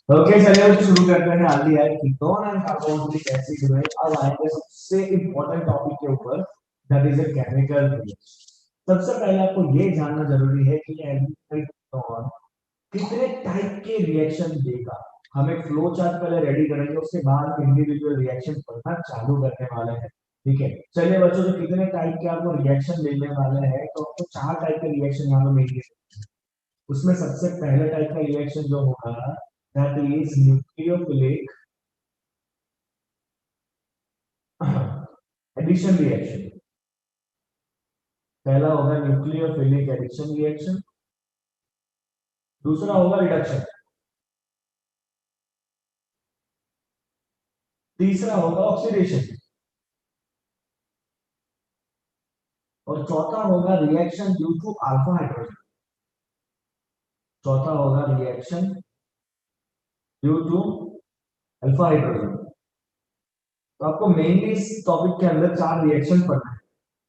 Okay चलिए तो शुरू करते हैं। Aldehyde ketone and carboxylic acid में अब आएंगे सबसे इंपॉर्टेंट टॉपिक के ऊपर, that is a chemical reaction. सबसे पहले आपको ये जानना जरूरी है कि एल्डिहाइड कीटोन कितने टाइप के रिएक्शन देगा। हम एक फ्लो चार्ट पहले रेडी करेंगे, उसके बाद इंडिविजुअल रिएक्शन पढ़ना चालू करने वाले हैं। ठीक है, चलिए बच्चों, जो कितने टाइप के आपको रिएक्शन मिलने वाले हैं, तो आपको चार टाइप के रिएक्शन यहाँ पे मिलेंगे। उसमें सबसे पहले टाइप का रिएक्शन जो होगा, that is nucleophilic addition reaction. पहला होगा न्यूक्लियोफिलिक एडिशन रिएक्शन, दूसरा होगा रिडक्शन, तीसरा होगा ऑक्सीडेशन, और चौथा होगा reaction due to alpha hydrogen. चौथा होगा reaction due to alpha hydrogen. तो आपको मेनली इस टॉपिक के अंदर चार रिएक्शन पढ़ना है।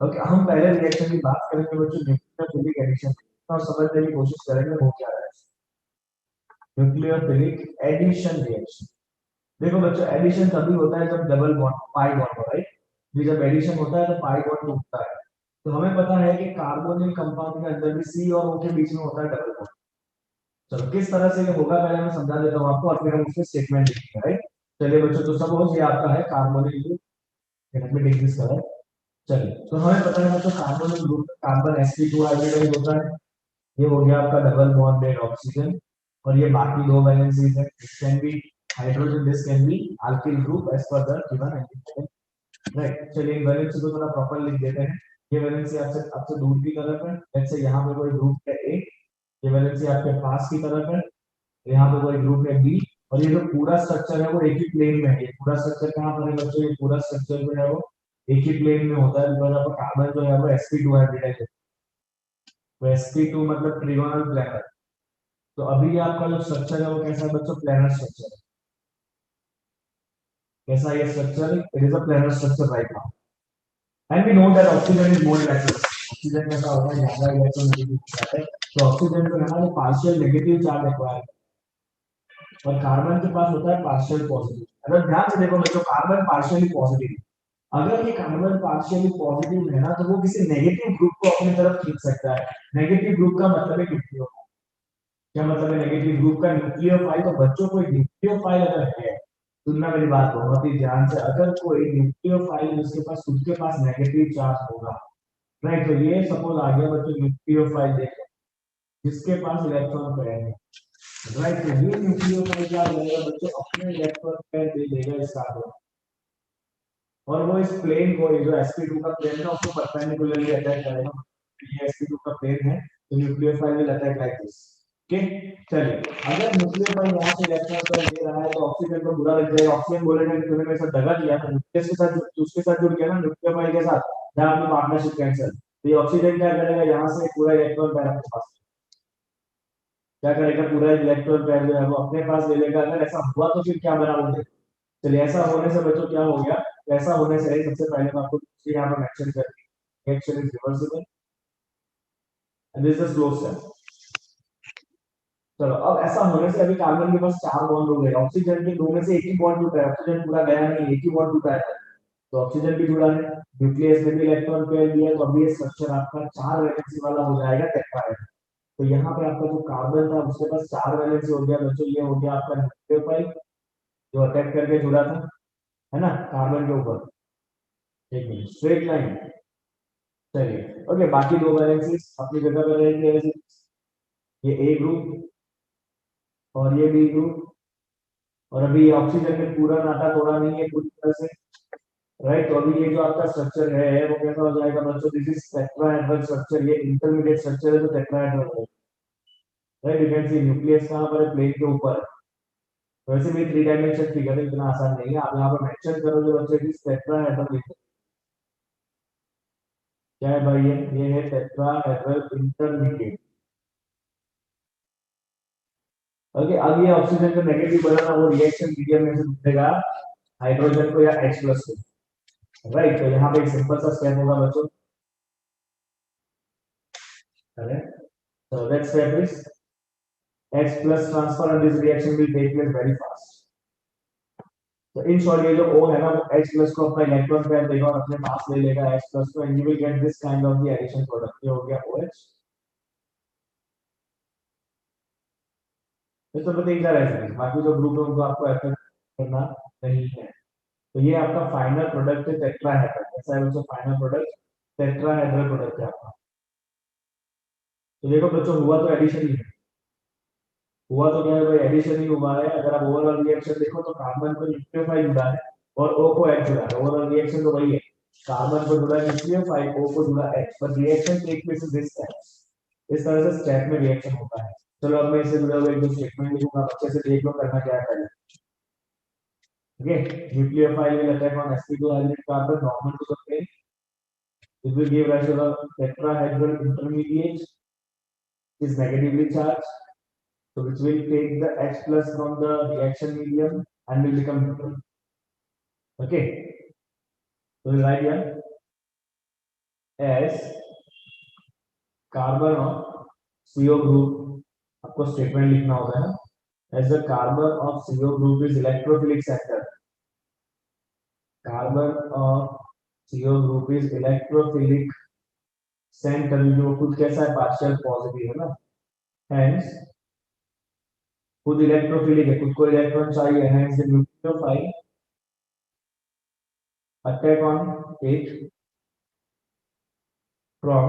ओके, हम पहले रिएक्शन की बात करेंगे बच्चों, न्यूक्लियोफिलिक एडिशन, और समझने की कोशिश करेंगे वो क्या है। न्यूक्लियोफिलिक एडिशन रिएक्शन, देखो बच्चों, एडिशन तभी होता है जब डबल बॉन्ड पाई बॉन्ड हो, राइट। ये जब एडिशन होता है तो पाई बॉन्ड टूटता है। तो हमें पता है कि कार्बोनिल कंपाउंड के अंदर भी सी और ओ के बीच में होता है डबल बॉन्ड। चलो किस तरह से ये होगा पहले मैं समझा देता हूँ आपको, और फिर हम उसके स्टेटमेंट लिखेंगे, राइट। चलिए बच्चों, तो सपोज ये आपका है carbonyl group, let me take this colour. चलिए, तो हमें पता है बच्चों, कार्बोनिल ग्रुप में कार्बन sp2 हाइब्रिडाइज होता है। ये हो गया आपका डबल बॉन्डेड ऑक्सीजन, और ये बाकी दो वैलेंसीज है। This can be hydrogen, this can be alkyl group as per the given एंटिथेन, राइट। चलिए इन वैलेंसी को थोड़ा प्रॉपर लिख देते हैं। ये वैलेंसी आपसे आपसे दूर की तरफ है, जैसे यहाँ पे कोई ग्रुप है ए, ये वैलेंसी आपके पास की तरफ है, यहाँ पे कोई ग्रुप है बी, और ये जो पूरा स्ट्रक्चर है वो एक ही प्लेन में है। ये पूरा स्ट्रक्चर कहाँ पर है बच्चों, ये पूरा स्ट्रक्चर जो है वो एक ही प्लेन में होता है, बिकॉज आपका कार्बन जो है वो sp2 हाइब्रिडाइज है। तो sp2 मतलब ट्रिगोनल प्लेनर। तो अभी आपका जो स्ट्रक्चर है वो कैसा है बच्चों, प्लेनर स्ट्रक्चर है। कैसा ये structure, it is a planar structure right now. And we know that oxygen is more electron. Oxygen कैसा होता है, ज्यादा इलेक्ट्रॉन नेगेटिव होता है। तो ऑक्सीजन जो है ना, वो पार्शियल नेगेटिव चार्ज एक्वायर, और कार्बन के पास होता है पार्शियल पॉजिटिव। अगर ध्यान से देखो बच्चों, कार्बन पार्शियली पॉजिटिव, अगर ये कार्बन पार्शियली पॉजिटिव है ना, तो वो किसी नेगेटिव ग्रुप को अपनी तरफ खींच सकता है। नेगेटिव ग्रुप का मतलब है न्यूक्लियो। क्या मतलब है नेगेटिव ग्रुप का, न्यूक्लियोफाइल। तो बच्चों, कोई न्यूक्लियोफाइल अगर है, सुनना मेरी बात बहुत ही ध्यान से, अगर कोई न्यूक्लियोफाइल जिसके पास खुद के पास नेगेटिव चार्ज होगा, राइट, तो ये सपोज आ गया बच्चों न्यूक्लियोफाइल, देखो जिसके पास इलेक्ट्रॉन पेयर है, राइट। तो ये न्यूक्लियोफाइल क्या करेगा बच्चों, अपने इलेक्ट्रॉन पेयर दे देगा इस कार्बन, और वो इस प्लेन को, ये जो sp2 का प्लेन है उसको परपेंडिकुलरली अटैक करेगा। ये sp2 का प्लेन है, तो nucleophile will attack like this. Okay, चलिए, अगर न्यूक्लियोफाइल यहाँ से इलेक्ट्रॉन पेयर दे रहा है तो ऑक्सीजन को बुरा लग जाएगा। ऑक्सीजन बोलेगा कि तूने मेरे साथ दगा किया, तो न्यूक्लियस के साथ उसके साथ जुड़ गया ना, न्यूक्लियोफाइल के साथ, जहाँ आपकी पार्टनरशिप कैंसिल। तो ये ऑक्सीजन क्या करेगा, यहाँ से पूरा इलेक्ट्रॉन पेयर अपने पास, क्या करेगा, पूरा इलेक्ट्रॉन पेयर जो है वो अपने पास ले लेगा। अगर ऐसा हुआ तो फिर क्या बना बोलते। चलिए, ऐसा होने से बच्चों क्या हो गया, ऐसा होने से सबसे पहले मैं आपको यहाँ पर मेंशन कर reaction is reversible and this is close cell. चलो, अब ऐसा होने से अभी कार्बन के पास चार बॉन्ड हो गए, ऑक्सीजन के दो में से एक ही बॉन्ड टूटा है, ऑक्सीजन पूरा गया नहीं, एक ही बॉन्ड टूटा है, तो ऑक्सीजन भी जुड़ा है, न्यूक्लियस में भी इलेक्ट्रॉन पेयर दिया है, तो अभी ये स्ट्रक्चर आपका चार वैलेंसी वाला हो जाएगा, टेट्राहेड्रल। तो यहाँ पे आपका जो कार्बन था उसके पास चार वैलेंसी हो गया बच्चों, ये हो गया आपका न्यूक्लियोफाइल जो अटैक करके जुड़ा था, है ना, कार्बन के ऊपर। एक मिनट, स्ट्रेट लाइन। चलिए, ओके, बाकी दो वैलेंसीज अपनी जगह पर रहेंगे ऐसे, ये ए ग्रुप और ये बी ग्रुप, और अभी ऑक्सीजन ने पूरा नाता तोड़ा नहीं है पूरी तरह से, राइट। तो अभी ये जो आपका स्ट्रक्चर है वो कैसा हो जाएगा बच्चों, दिस इज टेट्राहेड्रल स्ट्रक्चर। ये इंटरमीडिएट स्ट्रक्चर है जो टेट्राहेड्रल है, right. You can see nucleus कहां पर है, प्लेन के ऊपर है। तो वैसे भी थ्री डायमेंशन फिगर है, इतना आसान नहीं है। आप यहाँ पर मेंशन करोगे बच्चों, दिस टेट्राहेड्रल, क्या है भाई, ये है टेट्राहेड्रल इंटरमीडिएट। ओके, अब ये ऑक्सीजन जो नेगेटिव बना ना, वो रिएक्शन मीडियम में से ढूंढेगा हाइड्रोजन को या H प्लस को, राइट। तो यहाँ पे एक सिंपल सा स्टेप होगा बच्चों, correct. So that step is H plus transfer and this reaction will take place very fast. तो इन शॉर्ट ये जो O है ना वो H plus को अपना इलेक्ट्रॉन पेयर देगा और अपने पास ले लेगा H plus को and you will get this kind of the addition product. ये हो गया OH. ये तो बताइए क्या रहेगा बाकी जो ग्रुप है उनको आपको अफेक्ट करना नहीं है. तो ये आपका फाइनल प्रोडक्ट है टेट्राहेड्रल. कैसा है बच्चों फाइनल प्रोडक्ट टेट्राहेड्रल प्रोडक्ट है आपका. तो देखो बच्चों हुआ तो एडिशन ही है. हुआ तो क्या है भाई एडिशन ही हुआ है. अगर आप ओवरऑल रिएक्शन देखो तो कार्बन को न्यूक्लियोफाइल जुड़ा है और O को H जुड़ा है. ओवरऑल रिएक्शन तो वही है. कार्बन को जुड़ा है न्यूक्लियोफाइल O को जुड़ा H पर reaction take place in this step. इस तरह से स्टेप में रिएक्शन होता है. चलो अब मैं इसे जुड़े हुए एक दो स्टेटमेंट लिखूंगा अच्छे से देख लो करना क्या है. Okay, nucleophile will attack on sp2 hybrid carbon normal to the plane. It will give rise to the tetrahedral intermediate is negatively charged, so which will take the H plus from the reaction medium and will become neutral. Okay, so we'll write here as carbon of CO group. आपको statement लिखना होगा ना. As the carbon of CO group is electrophilic center. Carbon of CO group is electrophilic center जो खुद कैसा है partial positive है ना. Hence खुद इलेक्ट्रोफिलिक है खुद को इलेक्ट्रॉन चाहिए. Hence the nucleophile attack on it from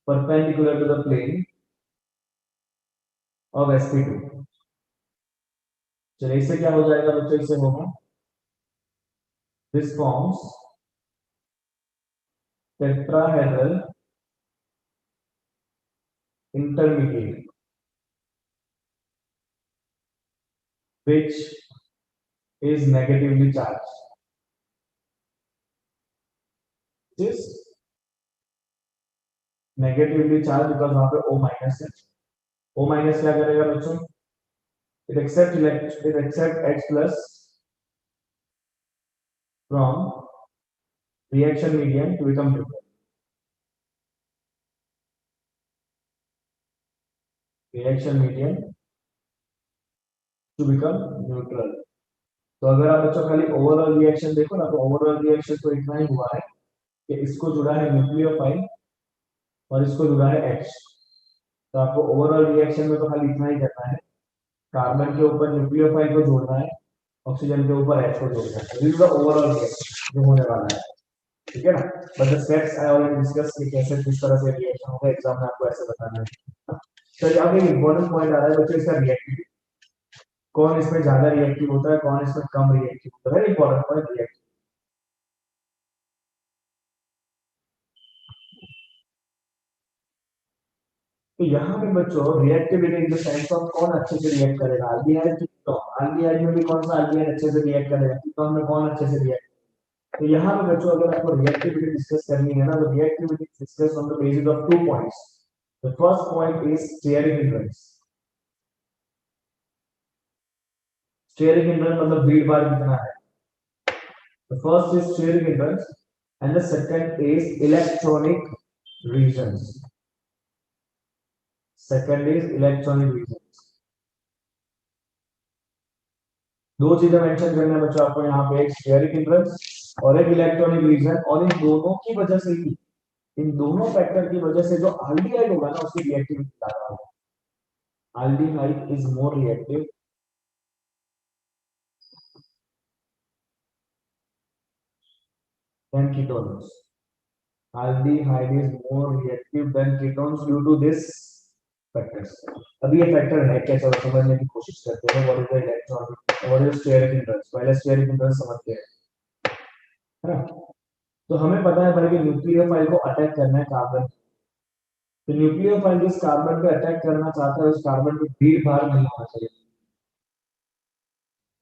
perpendicular to the plane of sp2. चलिए इससे क्या हो जाएगा बच्चों. इससे होगा this forms tetrahedral intermediate which is negatively charged. This negatively charged because वहां पे O minus है. O minus क्या करेगा बच्चों. It accept H plus from reaction medium to become neutral. Reaction medium to become neutral. तो अगर आप बच्चों खाली ओवरऑल रिएक्शन देखो ना तो ओवरऑल रिएक्शन तो इतना ही हुआ है कि इसको जुड़ा है न्यूक्लियोफाइल और इसको जुड़ा है H. तो आपको ओवरऑल रिएक्शन में तो खाली इतना ही करना है. कार्बन के ऊपर न्यूक्लियोफाइल को जोड़ना है ऑक्सीजन के ऊपर H को जोड़ना है. This is the overall reaction जो होने वाला है. ठीक है ना. But the steps I already discuss कि कैसे किस तरह से रिएक्शन होगा. एग्जाम में आपको ऐसे बताना है. तो यहाँ पे इंपॉर्टेंट पॉइंट आ रहा है बच्चों इसका रिएक्टिविटी. कौन इसमें ज्यादा रिएक्टिव होता है कौन इसमें कम रिएक्टिव होता है. Very important point reactive. तो यहाँ पे बच्चों reactivity in the sense of कौन अच्छे से रिएक्ट करेगा. Aldehyde ketone. अल्डिहाइड में भी कौन सा अल्डिहाइड अच्छे से रिएक्ट करेगा. कीटोन में कौन अच्छे से रिएक्ट. तो यहाँ पे बच्चों अगर आपको रिएक्टिविटी डिस्कस करनी है ना तो reactivity discuss on the basis of 2 points. The first point is steering hindrance. Steering hindrance मतलब भीड़ भाड़ कितना है. The first is steering hindrance and the second is electronic reasons. Second is electronic reasons. दो चीजें मेंशन करना है बच्चों आपको यहाँ पे. एक स्टीयरिंग हिंड्रेंस और एक इलेक्ट्रॉनिक रीजन. और इन दोनों की वजह से ही इन दोनों फैक्टर की वजह से जो अल्डिहाइड होगा ना उसकी रिएक्टिविटी ज्यादा होगी. Aldehyde is more reactive than ketones. Aldehyde is more reactive than ketones due to this factors. अभी ये फैक्टर है क्या चलो समझने की कोशिश करते हैं. What is the electron? What is steric hindrance? पहले steric hindrance समझते हैं है ना. तो हमें पता है भाई कि न्यूक्लियोफाइल को अटैक करना है कार्बन. तो न्यूक्लियोफाइल जिस कार्बन पे अटैक करना चाहता है उस कार्बन पे भीड़ भाड़ नहीं होना चाहिए.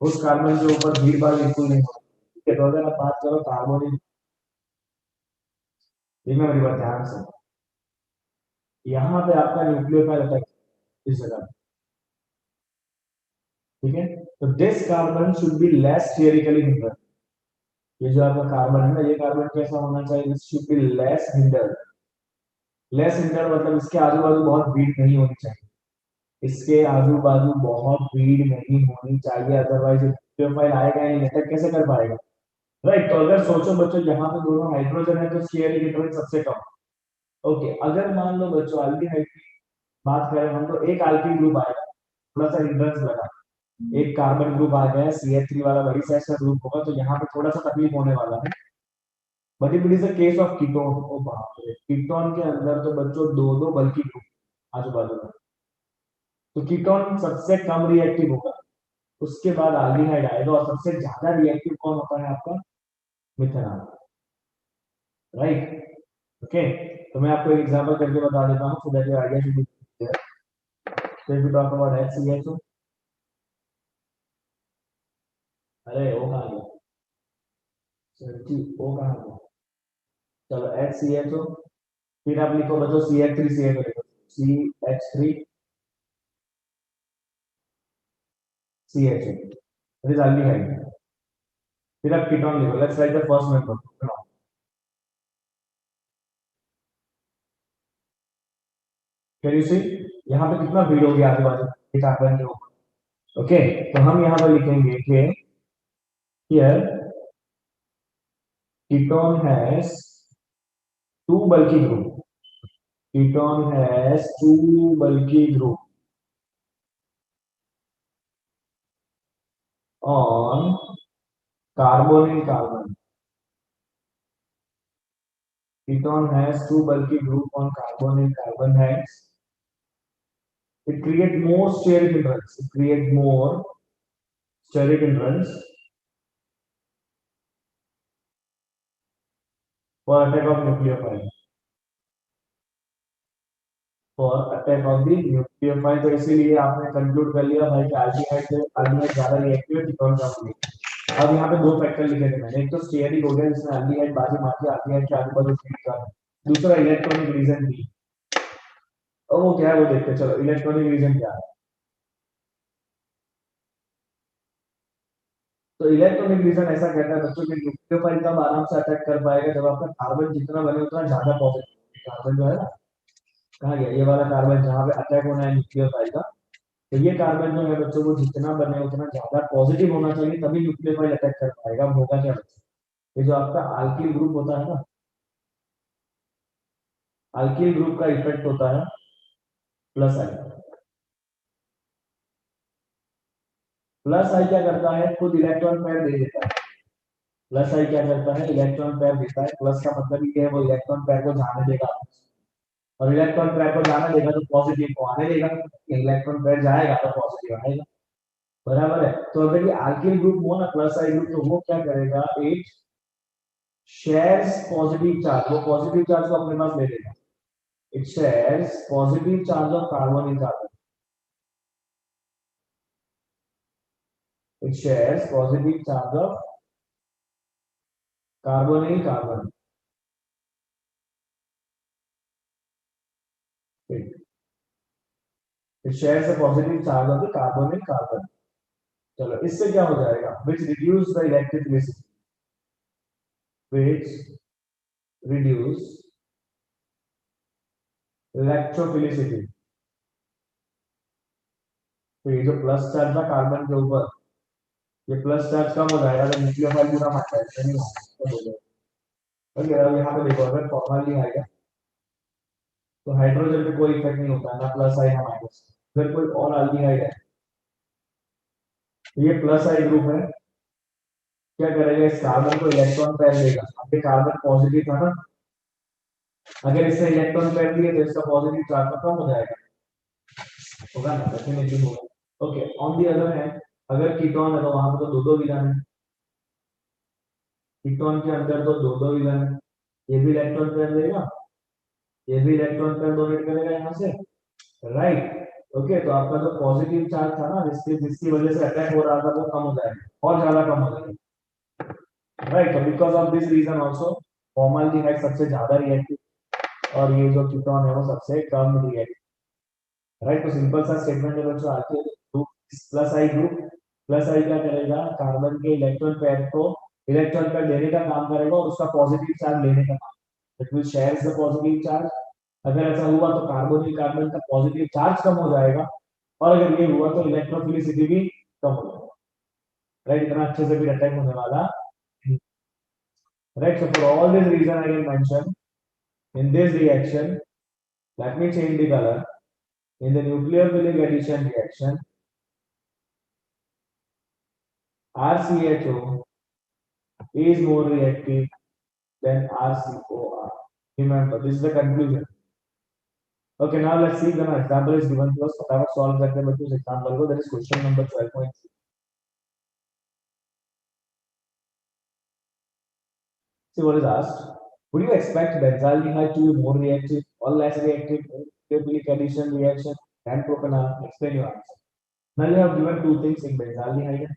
उस कार्बन के ऊपर भीड़ भाड़ बिल्कुल नहीं होना. ठीक है. तो अगर आप बात करो कार्बोनिल. देखना मेरी बात ध्यान से. यहाँ पे आपका न्यूक्लियोफाइल अटैक इस जगह. ठीक है. तो this carbon should be less sterically hindered. ये जो आपका कार्बन है ना ये कार्बन कैसा होना चाहिए. This should be less hindered. Less hindered मतलब इसके आजू बाजू बहुत भीड़ नहीं होनी चाहिए, इसके आजू बाजू बहुत भीड़ नहीं होनी चाहिए, अदरवाइज न्यूक्लियोफाइल आएगा नहीं, अटैक कैसे कर पाएगा? राइट। तो अगर सोचो बच्चों यहाँ पे दोनों हाइड्रोजन है तो स्टीयरिक इंटरवल सबसे कम। ओके, अगर मान लो बच्चों अल्डिहाइड की बात करें हम, तो एक अल्किल ग्रुप आएगा, थोड़ा सा हिंड्रेंस लगा, एक कार्बन ग्रुप आ गया, CH3 वाला बड़ी साइज का ग्रुप होगा, तो यहाँ पे थोड़ा सा तकलीफ होने वाला है। But if it is the case of ketone, ओ बाप रे, कीटोन के अंदर तो बच्चों दो दो बल्कि ग्रुप आजू बाजू में, तो कीटोन सबसे कम रिएक्टिव होगा, उसके बाद एल्डिहाइड आएगा, और सबसे ज्यादा रिएक्टिव कौन होता है आपका? मिथेनॉल। राइट। ओके, तो मैं आपको एक एग्जांपल करके बता देता हूँ so that your idea should be clear. So if you talk about HCHO, अरे ओ कहाँ गया? जी ओ कहाँ गया? चलो HCHO, फिर आप लिखो बच्चों CH3 लिखो, CH3 CHO, it is aldehyde. फिर आप कीटोन लिखो, let's write the first member. Can you see यहाँ पे कितना भीड़ हो गया आजू बाजू कार्बन के ऊपर? ओके, तो हम यहाँ पे लिखेंगे कि हियर कीटोन हैज टू बल्कि ग्रुप, कीटोन हैज टू बल्कि group on carbonyl carbon. Ketone has two bulky group on carbonyl carbon, hence it create more steric hindrance. It create more steric hindrance for attack of nucleophile. For attack of the nucleophile, तो इसीलिए आपने conclude कर लिया भाई कि aldehyde से aldehyde ज्यादा reactive है, कीटोन कम नहीं। अब यहाँ पे दो फैक्टर लिखे थे मैंने, एक तो स्टीयरिक हो गया जिसमें एल्डिहाइड बाजी मार के एल्डिहाइड के आजू बाजू फीड कर, दूसरा इलेक्ट्रॉनिक रीजन भी। और वो क्या है वो देखते हैं। चलो इलेक्ट्रॉनिक रीजन क्या है? तो इलेक्ट्रॉनिक रीजन ऐसा कहता है बच्चों कि न्यूक्लियोफाइल तब आराम से अटैक कर पाएगा जब आपका कार्बन जितना बने उतना ज्यादा पॉजिटिव कार्बन जो है ना, कहा गया ये वाला कार्बन जहां पे अटैक होना है न्यूक्लियोफाइल का, तो ये कार्बन जो है बच्चों को जितना बने उतना ज्यादा पॉजिटिव होना चाहिए, तभी न्यूक्लियोफाइल अटैक कर पाएगा। अब होगा क्या बच्चों? ये जो आपका अल्किल ग्रुप होता है ना, अल्किल ग्रुप का इफेक्ट होता है प्लस आई। प्लस आई क्या करता है? खुद इलेक्ट्रॉन पेयर दे देता है। प्लस आई क्या करता है? इलेक्ट्रॉन पेयर देता है। प्लस का मतलब ये है वो इलेक्ट्रॉन पेयर को जाने देगा, और इलेक्ट्रॉन पेयर को जाना देगा तो पॉजिटिव को आने देगा, इलेक्ट्रॉन पेयर जाएगा तो पॉजिटिव आएगा। बराबर है। तो अगर ये अल्किल ग्रुप हो ना, प्लस आई ग्रुप, तो वो क्या करेगा? इट शेयर्स पॉजिटिव चार्ज, वो पॉजिटिव चार्ज को अपने पास ले लेगा। It shares positive charge of carbon in carbon, it shares positive charge of carbon in carbon. It shares the positive charge of the carbon in carbon. चलो इससे क्या हो जाएगा? Which reduce the electricity, which reduce electrophilicity. तो ये जो plus charge था carbon के ऊपर, ये प्लस चार्ज कम हो जाएगा तो न्यूक्लियोफाइल पूरा मर जाएगा, नहीं होगा। ओके, अब यहाँ पे देखो अगर फॉर्मली आएगा तो हाइड्रोजन पे कोई इफेक्ट नहीं होता है, ना प्लस आई ना माइनस। अगर कोई और एल्डिहाइड है तो ये प्लस आई ग्रुप है, क्या करेगा? इस कार्बन को इलेक्ट्रॉन पेयर देगा। अब ये कार्बन पॉजिटिव था ना, अगर इससे इलेक्ट्रॉन पेयर दिए तो इसका पॉजिटिव चार्ज तो कम हो जाएगा, होगा ना? डेफिनेटली होगा। Okay, on the other hand अगर कीटोन है तो वहां पे तो दो दो विलन है, कीटोन के अंदर तो दो दो विलन है, ये भी इलेक्ट्रॉन पेयर देगा, ये भी इलेक्ट्रॉन पेयर डोनेट करेगा यहाँ से। राइट। ओके, तो आपका जो पॉजिटिव चार्ज था ना जिसकी जिसकी वजह से अटैक हो रहा था वो कम हो जाएगा और ज्यादा कम हो जाएगा। राइट, तो because of this reason also formaldehyde सबसे ज्यादा रिएक्टिव और ये जो कीटोन है वो सबसे कम रिएक्टिव। राइट, तो सिंपल सा स्टेटमेंट है बच्चों, आके ग्रुप प्लस आई ग्रुप, प्लस आई क्या करेगा? कार्बन के इलेक्ट्रॉन पेयर को इलेक्ट्रॉन पेयर देने का काम करेगा और उसका पॉजिटिव चार्ज लेने का काम, it will share the positive charge अगर ऐसा हुआ तो कार्बोनिल कार्बन का पॉजिटिव चार्ज कम हो जाएगा, और अगर ये हुआ तो इलेक्ट्रोफिलिसिटी भी कम हो जाएगा, राइट? इतना अच्छे से भी अटैक होने वाला, right? So for all this reason I can mention in this reaction, let me change the color. In the nucleophilic addition reaction, RCHO is more reactive than RCOR. Remember, this is the conclusion. Okay, now let's see the example is given to us. फटाफट solve करते हैं बच्चों इस example को. That is question number 12.3. See what is asked. Would you expect benzaldehyde to be more reactive or less reactive in nucleophilic addition reaction than propanol? Explain your answer. Now you have given two things in benzaldehyde.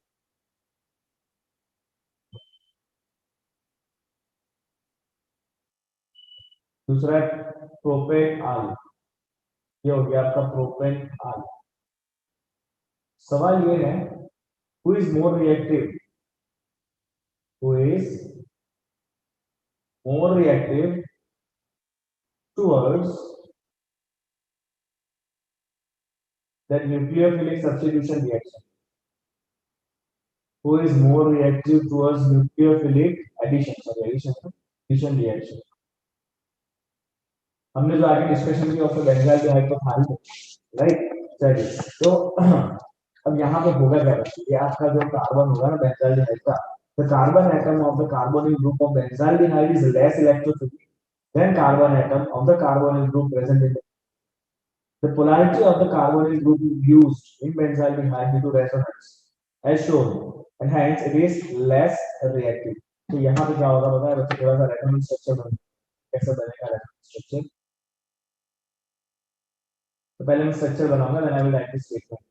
दूसरा है propanol, ये हो गया आपका propanol. सवाल ये है, who is more reactive? Who is more reactive towards the nucleophilic substitution reaction? Who is more reactive towards nucleophilic addition? Sorry, addition reaction. हमने जो आगे डिस्कशन की उसमें बेंजाल्डिहाइड तो था ही, राइट? चलिए, तो अब यहाँ पे होगा क्या बच्चों, ये आपका जो कार्बन होगा ना बेंजाल्डिहाइड का, the carbon atom of the carbonyl group of benzaldehyde is less electrophilic than carbon atom of the carbonyl group present in the polarity of the carbonyl group used in benzaldehyde due to resonance as shown, and hence it is less reactive. तो यहाँ पे क्या होगा बताया बच्चों, थोड़ा सा resonance structure बनेगा. कैसे बनेगा रेजोनेंस स्ट्रक्चर? तो पहले मैं स्ट्रक्चर बनाऊंगा, then I will write this statement.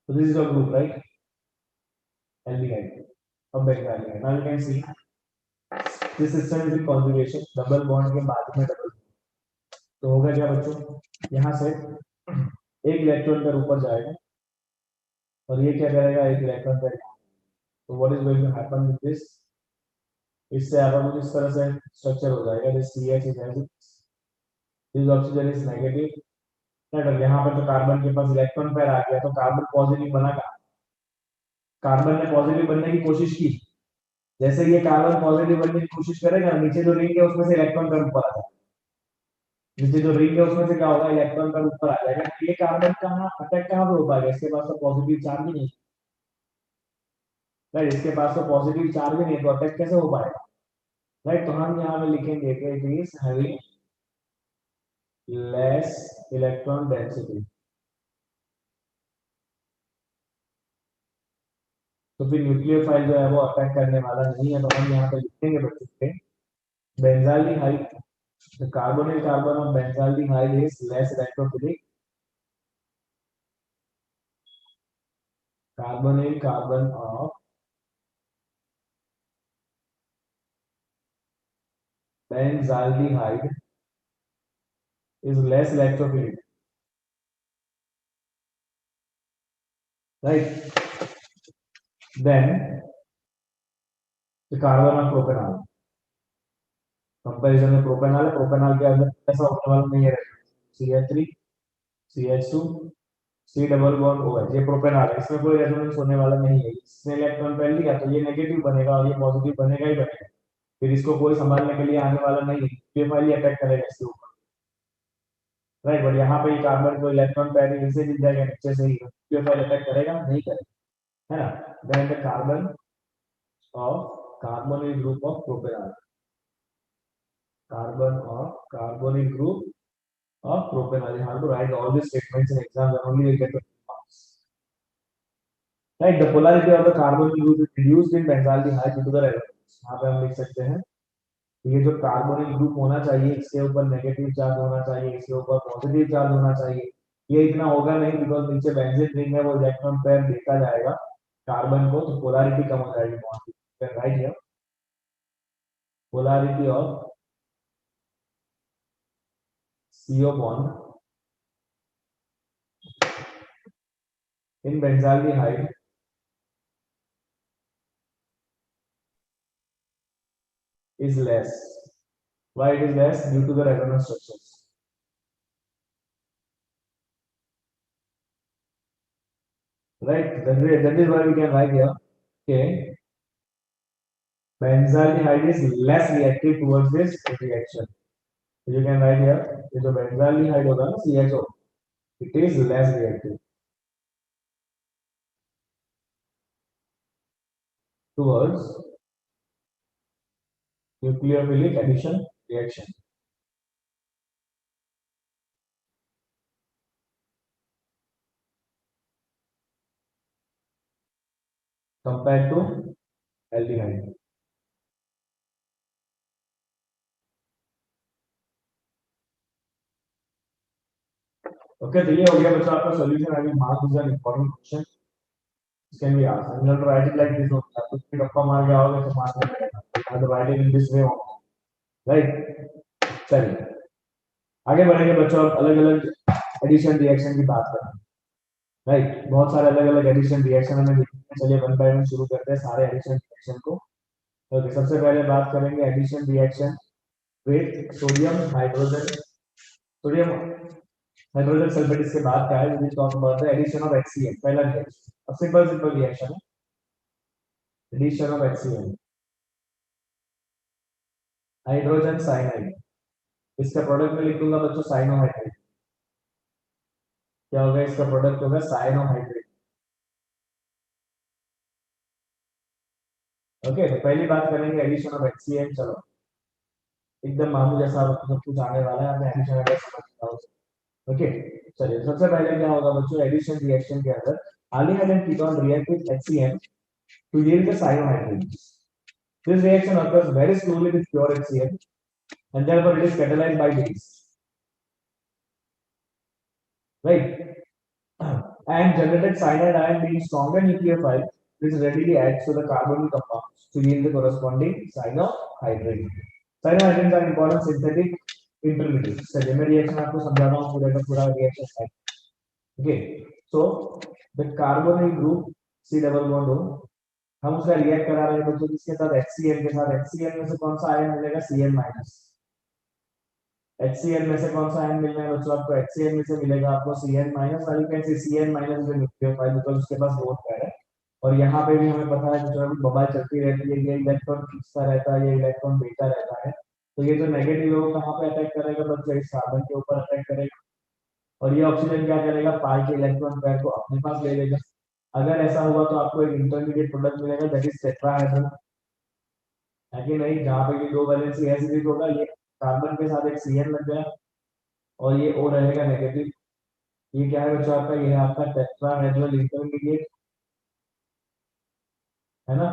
So this is your group, right? Aldehyde of benzaldehyde. Now you can see this system is in conjugation, double bond के बाद में डबल. तो होगा क्या बच्चों, यहाँ से एक इलेक्ट्रॉन पर ऊपर जाएगा और ये क्या करेगा, एक इलेक्ट्रॉन पर. तो what is going to happen with this, इससे आपका कुछ इस तरह से स्ट्रक्चर हो जाएगा. This CH is as this oxygen is negative, right? यहाँ पर तो कार्बन के पास इलेक्ट्रॉन पेयर आ गया, तो कार्बन पॉजिटिव बना का, कार्बन ने पॉजिटिव बनने की कोशिश की. जैसे ये कार्बन पॉजिटिव बनने की कोशिश करेगा, नीचे जो रिंग है उसमें से इलेक्ट्रॉन पेयर ऊपर आ जाएगा. नीचे जो रिंग है उसमें से क्या होगा, इलेक्ट्रॉन पेयर ऊपर आ जाएगा. ये कार्बन कहाँ अटैक कहाँ पे हो पाएगा, इसके पास तो पॉजिटिव चार्ज ही नहीं, राइट? इसके पास तो पॉजिटिव चार्ज ही नहीं, तो अटैक कैसे हो पाएगा, राइट? तो हम यहाँ पे लिखेंगे कि it is having less electron density. तो फिर न्यूक्लियोफाइल जो है वो अटैक करने वाला नहीं है. तो हम यहाँ पे लिखेंगे बच्चों के benzaldehyde, the carbonyl carbon of benzaldehyde is less electrophilic. Carbonyl carbon of benzaldehyde is less electrophilic, right? Then the carbon of propanol. Comparison में प्रोपेनॉल है, प्रोपेनॉल के अंदर ऐसा होने वाला नहीं है. CH3 CH2 C double bond OH, ये प्रोपेनॉल है, इसमें कोई रेजोनेंस होने वाला नहीं है. इसने इलेक्ट्रॉन पेयर लिया तो ये नेगेटिव बनेगा और ये पॉजिटिव बनेगा ही बनेगा. फिर इसको कोई संभालने के लिए आने वाला नहीं है, ये फाइल अटैक करेगा इसके ऊपर, राइट? बट यहाँ पे कार्बन को इलेक्ट्रॉन पेयर नीचे मिल जाएगा, नीचे से ही ये फाइल अटैक करेगा नहीं करेगा, है ना? Then the carbon of carbonyl group of propanol, carbon of carbonyl group of propanol. You have to write all these statements in exam, then only you get the marks. Right? The polarity of the carbonyl group is reduced in benzaldehyde due to the resonance. यहाँ पे हम लिख सकते हैं ये जो carbonyl group होना चाहिए, इसके ऊपर नेगेटिव चार्ज होना चाहिए, इसके ऊपर पॉजिटिव चार्ज होना चाहिए. ये इतना होगा नहीं, बिकॉज नीचे बेंजीन रिंग है, वो इलेक्ट्रॉन पेयर देता जाएगा कार्बन को, तो पोलैरिटी कम हो जाएगी बॉन्ड की. Right here, polarity of CO bond in benzaldehyde is less. Why it is less? Due to the resonance structures. Right? That is why we can write here. Okay. Benzaldehyde is less reactive towards this reaction. So you can write here. ये जो benzaldehyde होगा ना CHO, it is less reactive towards nucleophilic addition reaction compared to aldehyde. Okay, तो ये हो गया बच्चा आपका solution. I will mark this an important question. This can be asked. And you have to write it like this only. आप कुछ भी गप्पा मार के आओगे तो मार्क नहीं मिलेगा. You have to write it in this way only. Right? चलिए आगे बढ़ेंगे बच्चों. अब अलग अलग एडिशन रिएक्शन की बात करें. राइट, बहुत सारे अलग अलग एडिशन रिएक्शन हमें देखने हैं. चलिए वन बाय वन शुरू करते हैं सारे एडिशन रिएक्शन को. ओके, सबसे पहले बात करेंगे addition reaction with sodium hydrogen. Sodium hydrogen sulphate इसके बाद का है. We talk about the addition of HCl. पहला रिएक्शन अब सिंपल सिंपल रिएक्शन है. Addition of HCl, hydrogen cyanide. इसका प्रोडक्ट में लिख दूंगा बच्चों साइनोहाइड्रेट. क्या होगा इसका प्रोडक्ट? होगा साइनोहाइड्रेट. ओके, तो पहली बात करेंगे एडिशन ऑफ HCl. चलो एकदम मामूली जैसा सब कुछ आने वाला है. आपने एडिशन अगर समझता हो. ओके, चलिए सबसे पहले क्या होगा बच्चों एडिशन रिएक्शन के अंदर aldehyde and ketone react with HCl to yield the cyanohydride. This reaction occurs very slowly with pure HCl and therefore it is catalyzed by base. Right? And generated cyanide ion being stronger nucleophile, which readily adds to the carbonyl compounds to yield the corresponding cyanohydride. Cyanohydrides are important synthetic intermediates. चलिए मैं reaction आपको समझा रहा हूँ पूरा का पूरा reaction. Okay, so the carbonyl group C double bond O, हम उसका रिएक्ट करा रहे हैं बच्चों किसके साथ? HCl के साथ. HCl में से कौन सा आयन मिलेगा? Cl minus. HCl में से कौन सा आयन मिलना है बच्चों आपको? HCl में से मिलेगा आपको Cl माइनस. और you can see Cl minus is nucleophile because उसके पास बोथ पेयर है. और यहाँ पे भी हमें पता है कि जो बबल चलती रहती है, ये इलेक्ट्रॉन खींचता रहता है, ये इलेक्ट्रॉन देता रहता है. तो ये जो नेगेटिव है वो कहाँ पे अटैक करेगा बच्चों? इस कार्बन के ऊपर अटैक करेगा. और ये ऑक्सीजन क्या करेगा? पाई के इलेक्ट्रॉन पेयर को अपने पास ले लेगा. अगर ऐसा हुआ तो आपको एक इंटरमीडिएट प्रोडक्ट मिलेगा दैट इज टेट्राहेड्रल. है कि नहीं? जहाँ पे भी दो वैलेंसी एसिड होगा, ये कार्बन के साथ एक Cl लग गया और ये O रहेगा नेगेटिव. ये क्या है बच्चों आपका? ये है आपका टेट्राहेड्रल इंटरमीडिएट, है ना?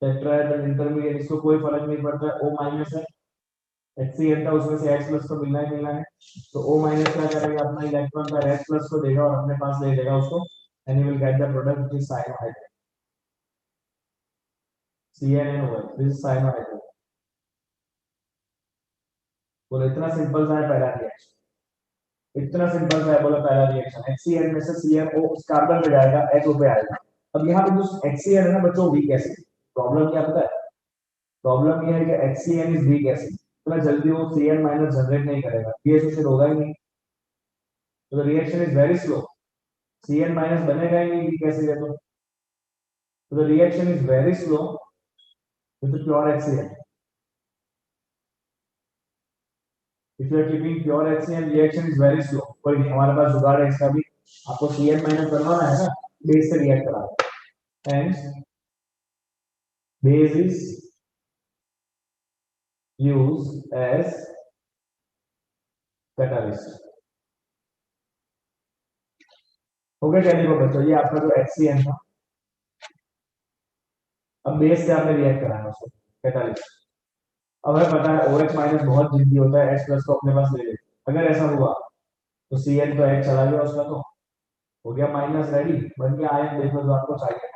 टेट्राहेड्रल इंटरमीडिएट, इसको कोई फर्क नहीं पड़ता है. O माइनस है, HCl था उसमें से H प्लस तो मिलना ही मिलना है. तो O माइनस क्या करेगा? अपना इलेक्ट्रॉन का H प्लस को देगा और अपने पास ले लेगा उसको. And you will get the product which is cyanohydride. CnNO, this is cyanohydride. बोलो इतना सिंपल सा है पहला रिएक्शन. इतना सिंपल सा है. बोलो पहला रिएक्शन HCl में से CnO उस कार्बन पे जाएगा, HO पे आएगा. अब यहाँ पे जो HCl है ना बच्चों, वीक एसिड. प्रॉब्लम क्या पता है? प्रॉब्लम ये है कि HCl इज वीक एसिड. इतना जल्दी वो Cl माइनस जनरेट नहीं करेगा, BSO होगा ही नहीं. तो reaction is very slow. Cl minus बनेगा ही नहीं, वीक एसिड है तो. So the reaction is very slow with the pure HCl. If you are keeping pure HCl, reaction is very slow. कोई नहीं, हमारे पास जुगाड़ है इसका भी. आपको Cl माइनस बनवाना है ना, बेस से रिएक्ट करा. Hence, base is used as catalyst. हो गया क्या? देखो बच्चों, ये आपका जो HCl था, अब बेस से आपने रिएक्ट कराना उसको कैटालिस्ट. अब हमें पता है OH माइनस बहुत जिद्दी होता है, H प्लस को अपने पास ले ले. अगर ऐसा हुआ तो Cl तो H चला गया उसका, तो हो गया माइनस रेडी, बन गया आयन. देखो जो आपको चाहिए.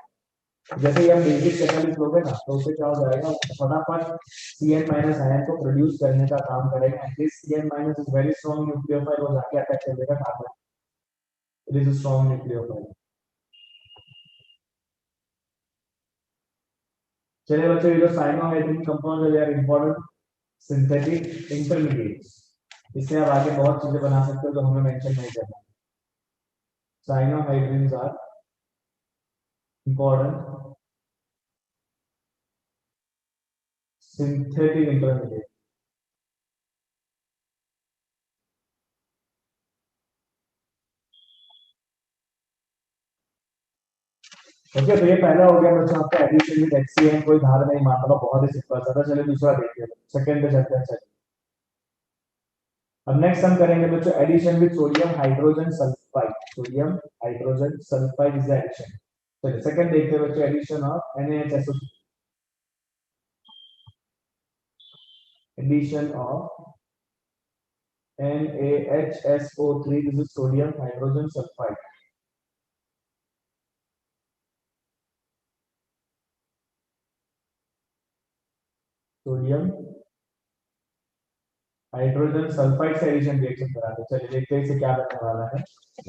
जैसे ही हम बेसिक कैटालिस्ट लोगे ना तो उससे क्या हो जाएगा? फटाफट Cl माइनस आयन को प्रोड्यूस करने का काम करेगा. This Cl minus is very strong nucleophile, वो जाके अटैक कर देगा carbon. It is a strong nucleophile. चलिए बच्चों, ये जो साइनोहाइड्रिन कंपाउंड है, they are important synthetic intermediates. इससे आप आगे बहुत चीजें बना सकते हो जो हमें मेंशन नहीं करना। Cyanohydrins are important synthetic intermediate. Okay, तो ये पहला हो गया बच्चों आपका एडिशन विद HCl। कोई धार नहीं मारना, बहुत ही सिंपल सा था। चलिए दूसरा देखिए, सेकंड पे चलते हैं। चलिए अब नेक्स्ट हम करेंगे बच्चों addition with sodium hydrogen sulphide. Sodium hydrogen sulphide is the addition. चलिए सेकंड देखते हैं बच्चों, addition of NaHSO3। Addition of NaHSO3, this is sodium hydrogen sulfide। Sodium hydrogen sulphide से एडिशन रिएक्शन कराते हैं। चलिए देखते हैं इसे क्या बनने वाला है।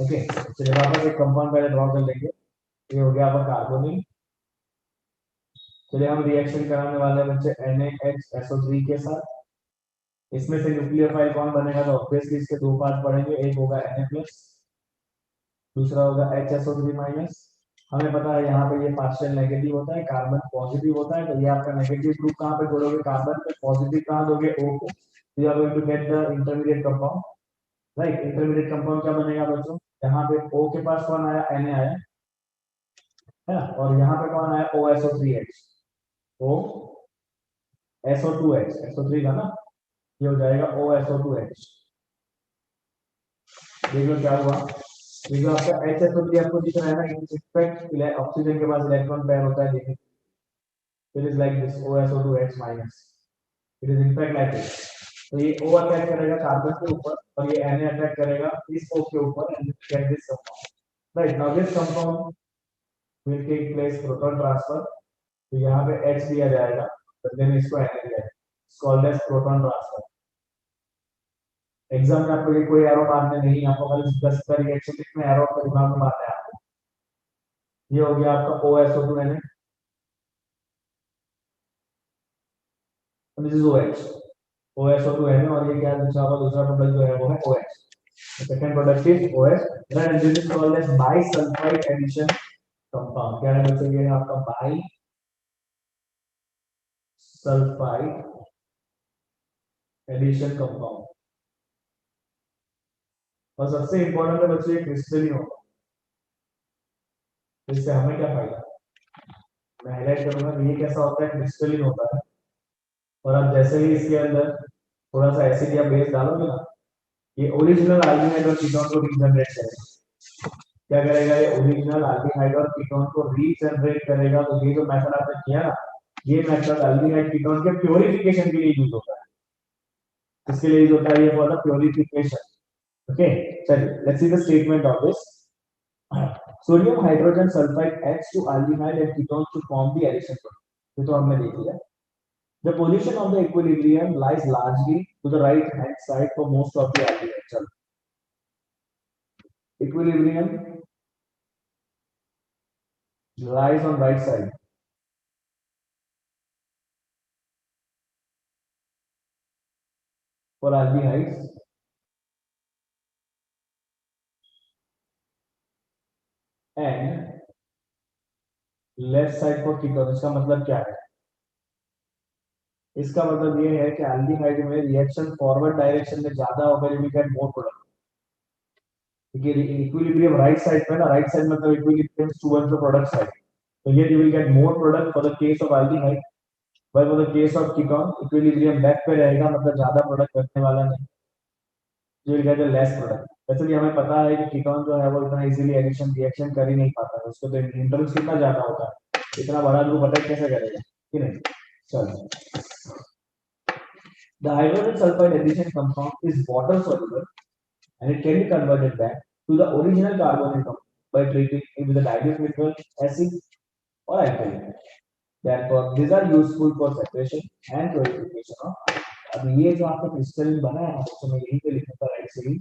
ओके, चलिए वापस एक कंपाउंड पहले ड्रॉ कर लेंगे। ये हो गया आपका कार्बोनिल। चलिए हम रिएक्शन कराने वाले हैं बच्चे NaHSO3 के साथ। इसमें से न्यूक्लियोफाइल कौन बनेगा, तो ऑब्वियसली इसके दो पार्ट पड़ेंगे। एक होगा Na+, दूसरा होगा HSO3-। हमें पता है यहाँ पे ये पार्शियल नेगेटिव होता है, कार्बन पॉजिटिव होता है। तो ये आपका नेगेटिव ग्रुप कहाँ पे जोड़ोगे, कार्बन पे। पॉजिटिव कहाँ दोगे, O को। तो you are going to get the intermediate compound. Right, intermediate compound क्या बनेगा बच्चों, यहाँ पे O के पास कौन आया, Na आया है ना, और यहाँ पे कौन आया, OSO3H। OSO2H, SO3 था ना, ये हो जाएगा OSO2H। देख लो क्या हुआ। ये जो आपका HSO3 आपको दिख रहा है ना, इनफैक्ट ऑक्सीजन के पास इलेक्ट्रॉन पेयर होता है, देखिए it is like this OSO2H-। It is in fact like this. तो ये O अटैक करेगा कार्बन के ऊपर और ये Na अटैक करेगा इस O के ऊपर, and get this compound. Right, now this compound will take place proton transfer. तो यहाँ पे H दिया जाएगा, तो देन इसको Na दिया जाएगा, called as proton transfer. Exam में आपको ये कोई एरो मारने नहीं, आपको खाली 10 का रिएक्शन लिखना है, एरो का दिमाग में मारना है आपको। ये हो गया आपका OSO2 Na, this is OH। OSO2 Na, और ये क्या दूसरा होगा, दूसरा प्रोडक्ट जो है वो है OH। The second product is OH, and this is called as bisulfide addition compound। क्या है बच्चों, ये है आपका bisulfide addition compound। और सबसे इंपॉर्टेंट है बच्चों, ये क्रिस्टलिन होगा। इससे हमें क्या फायदा, मैं हाईलाइट करूंगा कि ये कैसा होता है, क्रिस्टलिन होता है। और आप जैसे ही इसके अंदर थोड़ा सा एसिड या बेस डालोगे ना, ये ओरिजिनल अल्डिहाइड और कीटोन को रीजनरेट करेगा। क्या करेगा, ये ओरिजिनल अल्डिहाइड और कीटोन को रीजनरेट करेगा। तो ये जो मेथड आपने किया ना, ये मेथड अल्डिहाइड कीटोन के प्योरिफिकेशन के लिए यूज होता है। इसके लिए यूज होता है ये फॉर द प्योरिफिकेशन। ओके, चलिए let's see the statement of this. Sodium hydrogen sulphide adds to aldehyde and ketones to form the addition product। ये तो हमने देख लिया। The position of the equilibrium lies largely to the right hand side for most of the aldehyde। चलो, equilibrium lies on right side for aldehydes and left side for ketone. इसका मतलब क्या है, इसका मतलब ये है कि एल्डिहाइड में रिएक्शन फॉरवर्ड डायरेक्शन में ज्यादा होगा, you will get more product. क्योंकि इक्विलिब्रियम राइट साइड पे ना, राइट साइड मतलब equilibrium towards the product side. तो ये you will get more product for the case of aldehyde, but for the case of ketone equilibrium left पे रहेगा, मतलब ज्यादा प्रोडक्ट रखने वाला नहीं, you will get the less product. वैसे भी हमें पता है कि कीटोन जो है वो इतना इजीली एडिशन रिएक्शन कर ही नहीं पाता है, उसको तो इंटरफेस कितना ज्यादा होता है, इतना बड़ा ग्रुप अटैक कैसे करेगा कि नहीं। चलो, the hydrogen sulfide addition compound is water soluble and it can be converted back to the original carbonyl compound by treating it with a dilute mineral acid or alkaline। Therefore, these are useful for separation and purification of। अब ये जो आपका crystalline बना है ना, तो मैं यहीं पे लिखूंगा राइट से ही,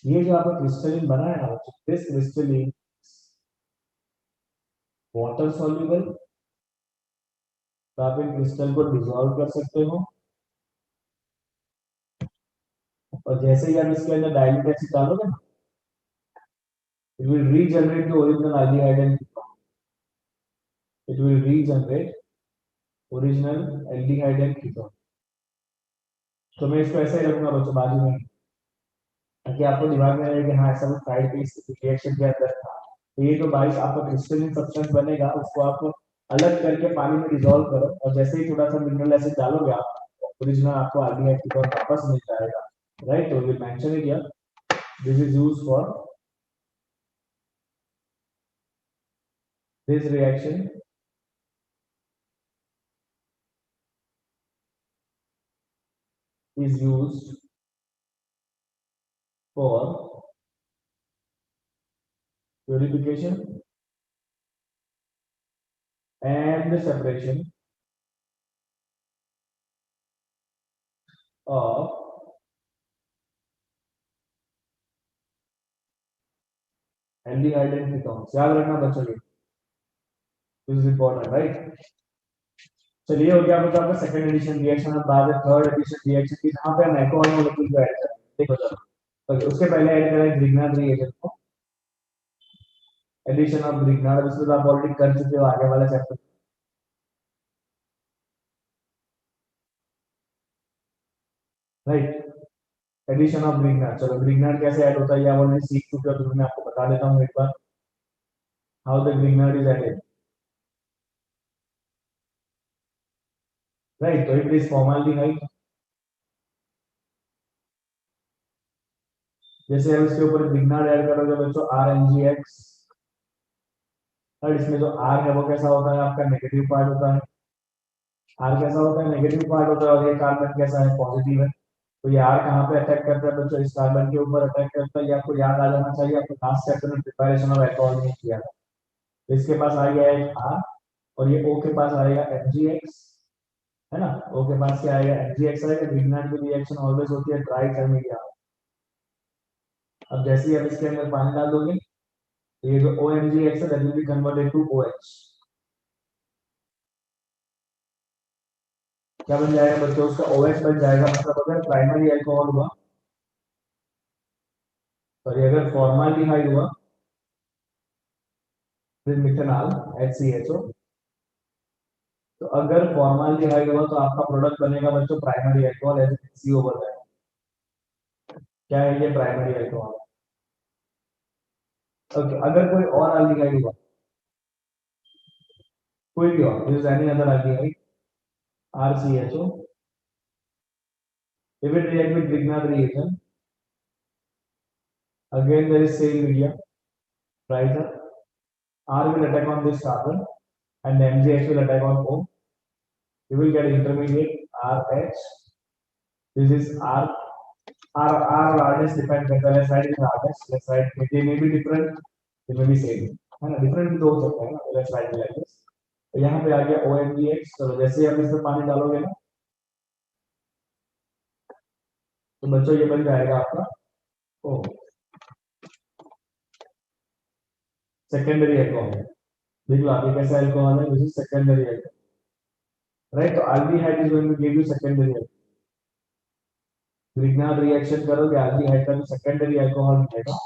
ये जो आपका क्रिस्टलिन बना है ना, दिस क्रिस्टलिन वाटर soluble तो आप इन क्रिस्टल को डिसॉल्व कर सकते हो, और जैसे ही आप इसके अंदर डाइल्यूट एसिड डालोगे ना, it will regenerate the original aldehyde and ketone. It will regenerate original aldehyde and ketone. तो मैं इसको ऐसे ही रखूंगा बच्चों बाजू में, ताकि आपको दिमाग में रहे कि हाँ ऐसा कुछ साइड पे रिएक्शन के अंदर था। तो ये जो 22 आपका क्रिस्टलिन सब्सटेंस बनेगा उसको आप अलग करके पानी में डिसॉल्व करो, और जैसे ही थोड़ा सा मिनरल एसिड डालोगे आप ओरिजिनल आपको aldehyde ketone वापस मिल जाएगा, राइट। तो we mention it here, this is used for this reaction is used for purification and the separation of aldehyde and ketones। याद रखना बच्चों, ये दिस इज इंपॉर्टेंट, राइट। चलिए हो गया मतलब आपका सेकंड एडिशन रिएक्शन। अब बात है थर्ड एडिशन रिएक्शन की, जहां पे हम अल्कोहल मॉलिक्यूल को ऐड करेंगे। देखो चलो, तो उसके पहले ऐड करें ग्रिग्नार्ड रिएजेंट को, एडिशन ऑफ ग्रिग्नार्ड। इसको आप ऑलरेडी कर चुके हो आगे वाला chapter, right. Addition of Grignard, चलो ग्रिग्नार्ड कैसे ऐड होता है ये आप ऑलरेडी सीख चुके हो, तो मैं आपको बता देता हूं एक बार, how the Grignard is added, right. तो इट इज फॉर्माल्डिहाइड, जैसे हम इसके ऊपर ग्रिग्नार्ड ऐड करोगे बच्चों RNGX, और इसमें जो R है वो कैसा होता है आपका नेगेटिव पार्ट होता है, R कैसा होता है नेगेटिव पार्ट होता है, और ये कार्बन कैसा है पॉजिटिव है। तो ये R कहाँ पे अटैक करता है बच्चों, इस कार्बन के ऊपर अटैक करता है। ये आपको याद आ जाना चाहिए, आपको लास्ट चैप्टर में प्रिपरेशन ऑफ अल्कोहल में किया था। तो इसके पास आ गया एक R, और ये O के पास आएगा MgX, है ना। O के पास क्या आएगा MgX आएगा। ग्रिग्नार्ड की रिएक्शन ऑलवेज होती है ट्राई टर्मिडिया। अब जैसे ही आप इसके अंदर पानी डाल दोगे, तो ये जो OMgX है that will be converted to OH। क्या बन जाएगा बच्चों, उसका OH बन जाएगा। मतलब अगर प्राइमरी अल्कोहल हुआ, सॉरी अगर फॉर्माल्डिहाइड हुआ, फिर मिथेनॉल HCHO, तो अगर फॉर्माल्डिहाइड हुआ तो आपका प्रोडक्ट बनेगा बच्चों प्राइमरी अल्कोहल, एज CO बताया। क्या है ये प्राइमरी अल्कोहल। ओके, अगर कोई और अल्डिहाइड हुआ, कोई भी और, this any other aldehyde RCHO, if it react with Grignard reagent, again there is same media, right? R will attack on this carbon and MgH will attack on O. You will get intermediate RH. This is R. R hardness depend करता है, left side is hardness, left side they may be different, they may be same, है ना। different भी तो हो सकता है ना, left side में like this। तो यहाँ पे आ गया OMgX। तो जैसे ही आप इसमें पानी डालोगे ना, तो बच्चों ये बन जाएगा आपका O, सेकेंडरी अल्कोहल। देख लो आप ये कैसा अल्कोहल है, this is secondary alcohol, right. तो aldehyde is going to give you secondary alcohol. Grignard reaction करोगे अल्डिहाइड का जो सेकेंडरी अल्कोहल मिलेगा,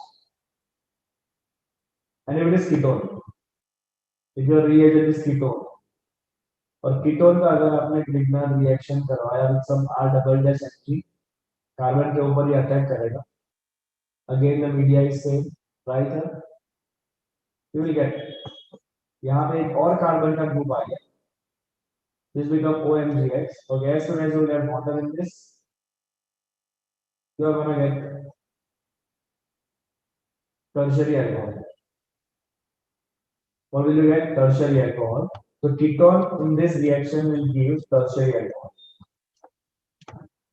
and it is ketone, if your reagent is ketone. और कीटोन का अगर आपने ग्रिग्नार्ड रिएक्शन करवाया with some R double dash Mg, carbon के ऊपर ये अटैक करेगा, again the media is same, right है। यू विल गेट, यहाँ पे एक और कार्बन का ग्रुप आ गया, this become OMgX। okay, as soon as you get water in this, you are going to get tertiary alcohol. What will you get? Tertiary alcohol. So ketone in this reaction will give tertiary alcohol.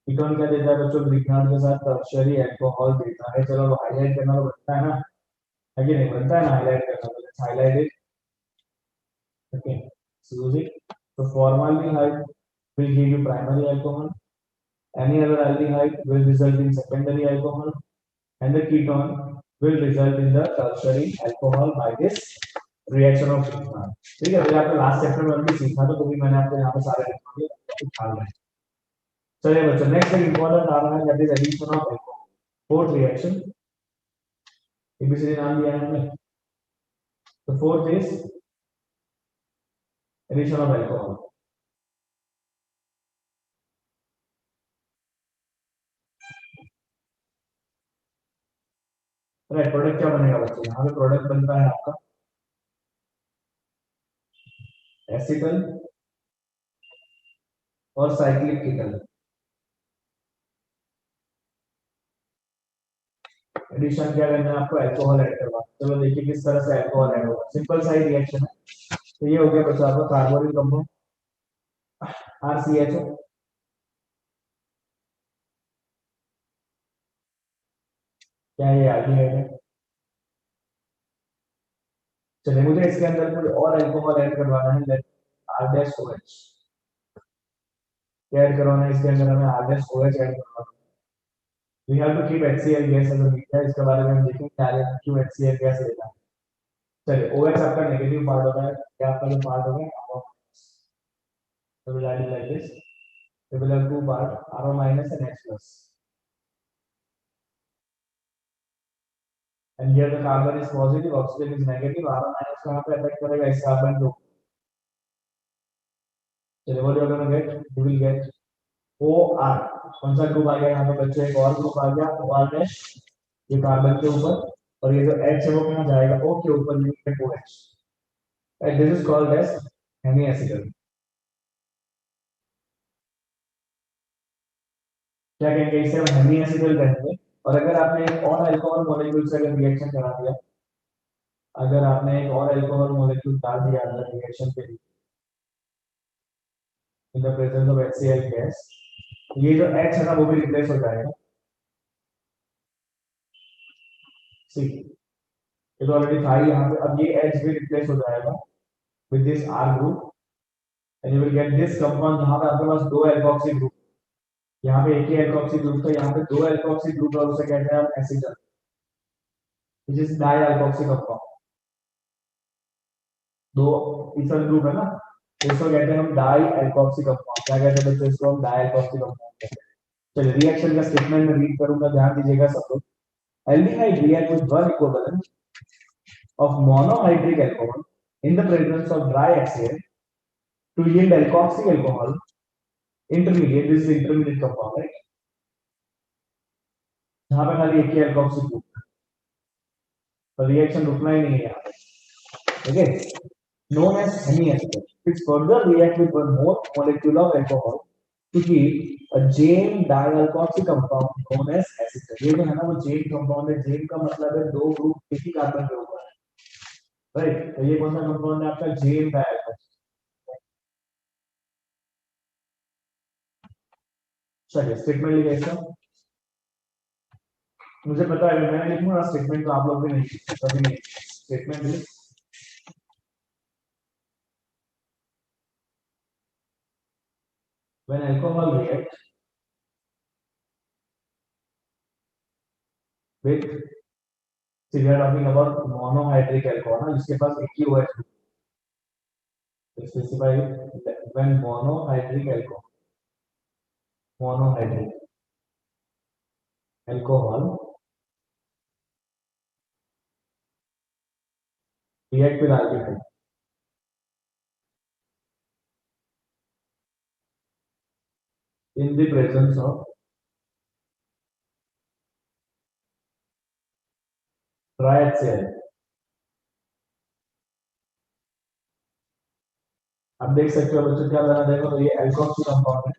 ketone क्या देता है बच्चों, Grignard के साथ tertiary alcohol देता है। चलो highlight करना तो बनता है ना, है कि नहीं बनता है ना, हाईलाइट करना तो let's highlight it, okay, so use it। so formaldehyde will give you primary alcohol, any other aldehyde will result in secondary alcohol, and the ketone will result in the tertiary alcohol by this reaction of ethane. ठीक है, तो आपको last chapter में भी सीखा, तो भी मैंने आपको यहाँ पे सारे लिख दिए, ख्याल रखें। चलिए बच्चों, नेक्स्ट एक इंपॉर्टेंट आ रहा है, that is addition of alcohol, fourth reaction, ABCD नाम दिया है हमने। तो fourth is addition of alcohol. Right, product क्या बनेगा बच्चों, यहाँ पे प्रोडक्ट बनता है आपका एसिटल और साइक्लिक कीटल। एडिशन क्या करना है आपको, अल्कोहल ऐड करना। चलो देखिए किस तरह से अल्कोहल ऐड होगा, सिंपल सा ही रिएक्शन है। तो ये हो गया बच्चों आपका कार्बोनिल कंपाउंड RCHO, क्या ये एल्डिहाइड है। चलिए मुझे इसके अंदर कोई और अल्कोहल ऐड करवाना है, लेट R-OH ऐड करवाना है, इसके अंदर हमें R-OH ऐड करवाना है। We have to keep HCl gas as a media, इसके बारे में हम देखेंगे क्या है, क्यों HCl गैस लेना है। चलिए OH आपका नेगेटिव पार्ट होता है, क्या आपका जो पार्ट होगा R, so we'll add it like this, we will have two part R minus and H plus, and here the carbon is positive, oxygen is negative, R minus कहाँ पे attack करेगा इस कार्बन को। चलिए what you are going to get, you will get OR, कौन सा group आ गया यहाँ पे बच्चों, एक और ग्रुप आ गया OR डैश, ये कार्बन के ऊपर, और ये जो H है वो कहाँ जाएगा, O के ऊपर, ये है OH, and this is called as hemiacetal। क्या कहेंगे इसे, हम हेमिएसिटल कहेंगे। और अगर आपने एक और अल्कोहल मॉलिक्यूल से अगर रिएक्शन करा दिया, अगर आपने एक और अल्कोहल मॉलिक्यूल डाल दिया अंदर रिएक्शन के लिए in the presence of HCl gas, ये जो H है ना वो भी रिप्लेस हो जाएगा। सी, ये तो ऑलरेडी था ही यहाँ पे, अब ये H भी रिप्लेस हो जाएगा with this R group, and you will gate this compound जहाँ पे आपके पास दो एल्कोक्सी ग्रुप, यहाँ पे एक ही एल्कोक्सी ग्रुप था, यहाँ पे दो एल्कोक्सी ग्रुप और उसे कहते हैं हम acetal, which is dialkoxy compound. दो इथर ग्रुप है ना, तो इसको कहते हैं हम डाई एल्कोक्सी कंपाउंड। क्या कहते हैं बच्चों, इसको हम डाई एल्कोक्सी कंपाउंड कहते हैं। चलिए रिएक्शन का स्टेटमेंट में रीड करूंगा, ध्यान दीजिएगा सब लोग। Aldehyde react with one equivalent of monohydric alcohol in the presence of dry HCl to yield alkoxy alcohol intermediate, this is intermediate compound, right, यहाँ पे खाली एक ही alkoxy ग्रुप, तो रिएक्शन रुकना ही नहीं है यहाँ पे। Okay, known as hemiacetal, which further react with one more molecule of alcohol to give a Jane dialkoxy compound known as acetal। ये जो है ना वो Jane compound है, Jane का मतलब है दो ग्रुप एक ही कार्बन के ऊपर है, राइट। तो ये कौन सा कंपाउंड है आपका, Jane dialkoxy। चलिए स्टेटमेंट लिखिए इसका, मुझे पता है मैं लिखूंगा स्टेटमेंट, तो आप लोग भी नहीं कभी नहीं स्टेटमेंट लिख। when alcohol reacts with, see we are talking about monohydric alcohol ना, जिसके पास एक ही OH group, specify when monohydric alcohol react with aldehyde in the presence of dry HCl। अब देख सकते हो बच्चों क्या बना, देखो तो ये एल्कोक्सी कंपाउंड है,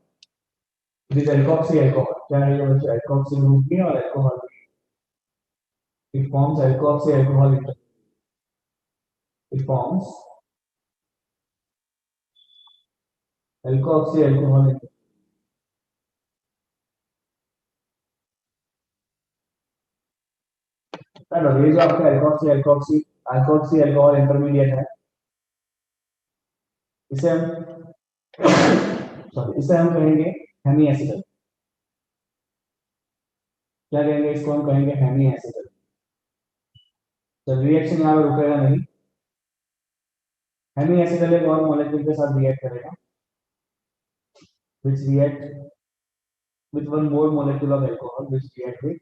दिस एल्कोक्सी अल्कोहल क्या है ये बच्चों, एल्कोक्सी ग्रुप भी और alcohol, it forms alkoxy alcohol, it forms alkoxy alcohol। ये जो आपका alkoxy alkoxy alkoxy alcohol intermediate है, इसे हम सॉरी इसे हम कहेंगे हेमी एसिटल। क्या कहेंगे इसको, हम कहेंगे हेमी एसिटल। तो रिएक्शन यहाँ रुकेगा नहीं, हेमी एसिडल एक और मॉलिक्यूल के साथ रिएक्ट करेगा, which react with one more molecule of alcohol, which react with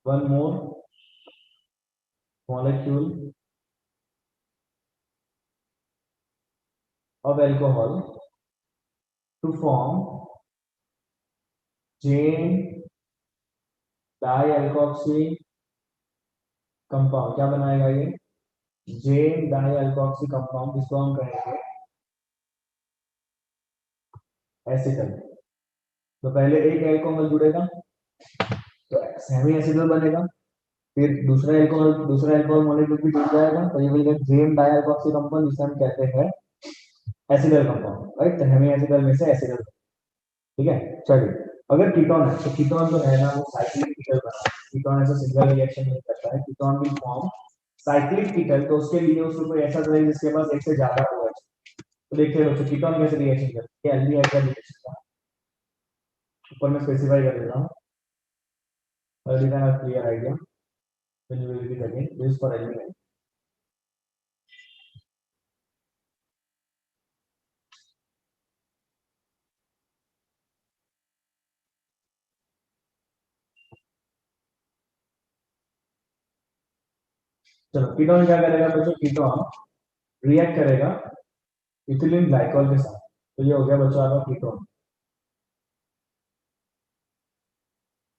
one more molecule of alcohol to form Jane dialkoxy compound. क्या बनाएगा ये? Jane dialkoxy compound, जिसको हम कहेंगे एसिटल। तो पहले एक अल्कोहल जुड़ेगा तो सेमी एसिडल बनेगा, फिर दूसरा अल्कोहल मॉलिक्यूल भी जुड़ जाएगा तो ये विल गेट जेम डाइअल्कोक्सी कंपाउंड, जिसे हम कहते हैं एसिडल कंपाउंड, राइट। तो हेमी एसिडल में से एसिडल, ठीक है। चलिए, अगर कीटोन है तो कीटोन जो है ना वो साइक्लिक कीटल बनाता है। कीटोन ऐसे सिंगल रिएक्शन नहीं करता है, कीटोन विल फॉर्म साइक्लिक कीटल। तो उसके लिए उसको कोई ऐसा चाहिए जिसके पास एक से ज्यादा OH। तो देखिए बच्चों, कीटोन कैसे रिएक्शन करते हैं, एल्डिहाइड का रिएक्शन का ऊपर में स्पेसिफाई कर देता हूं, already I have clear idea when you will read it again. This is for aldehyde. चलो, कीटोन क्या करेगा बच्चों, कीटोन रिएक्ट करेगा इथिलीन ग्लाइकॉल के साथ। तो ये हो गया बच्चों आपका कीटोन।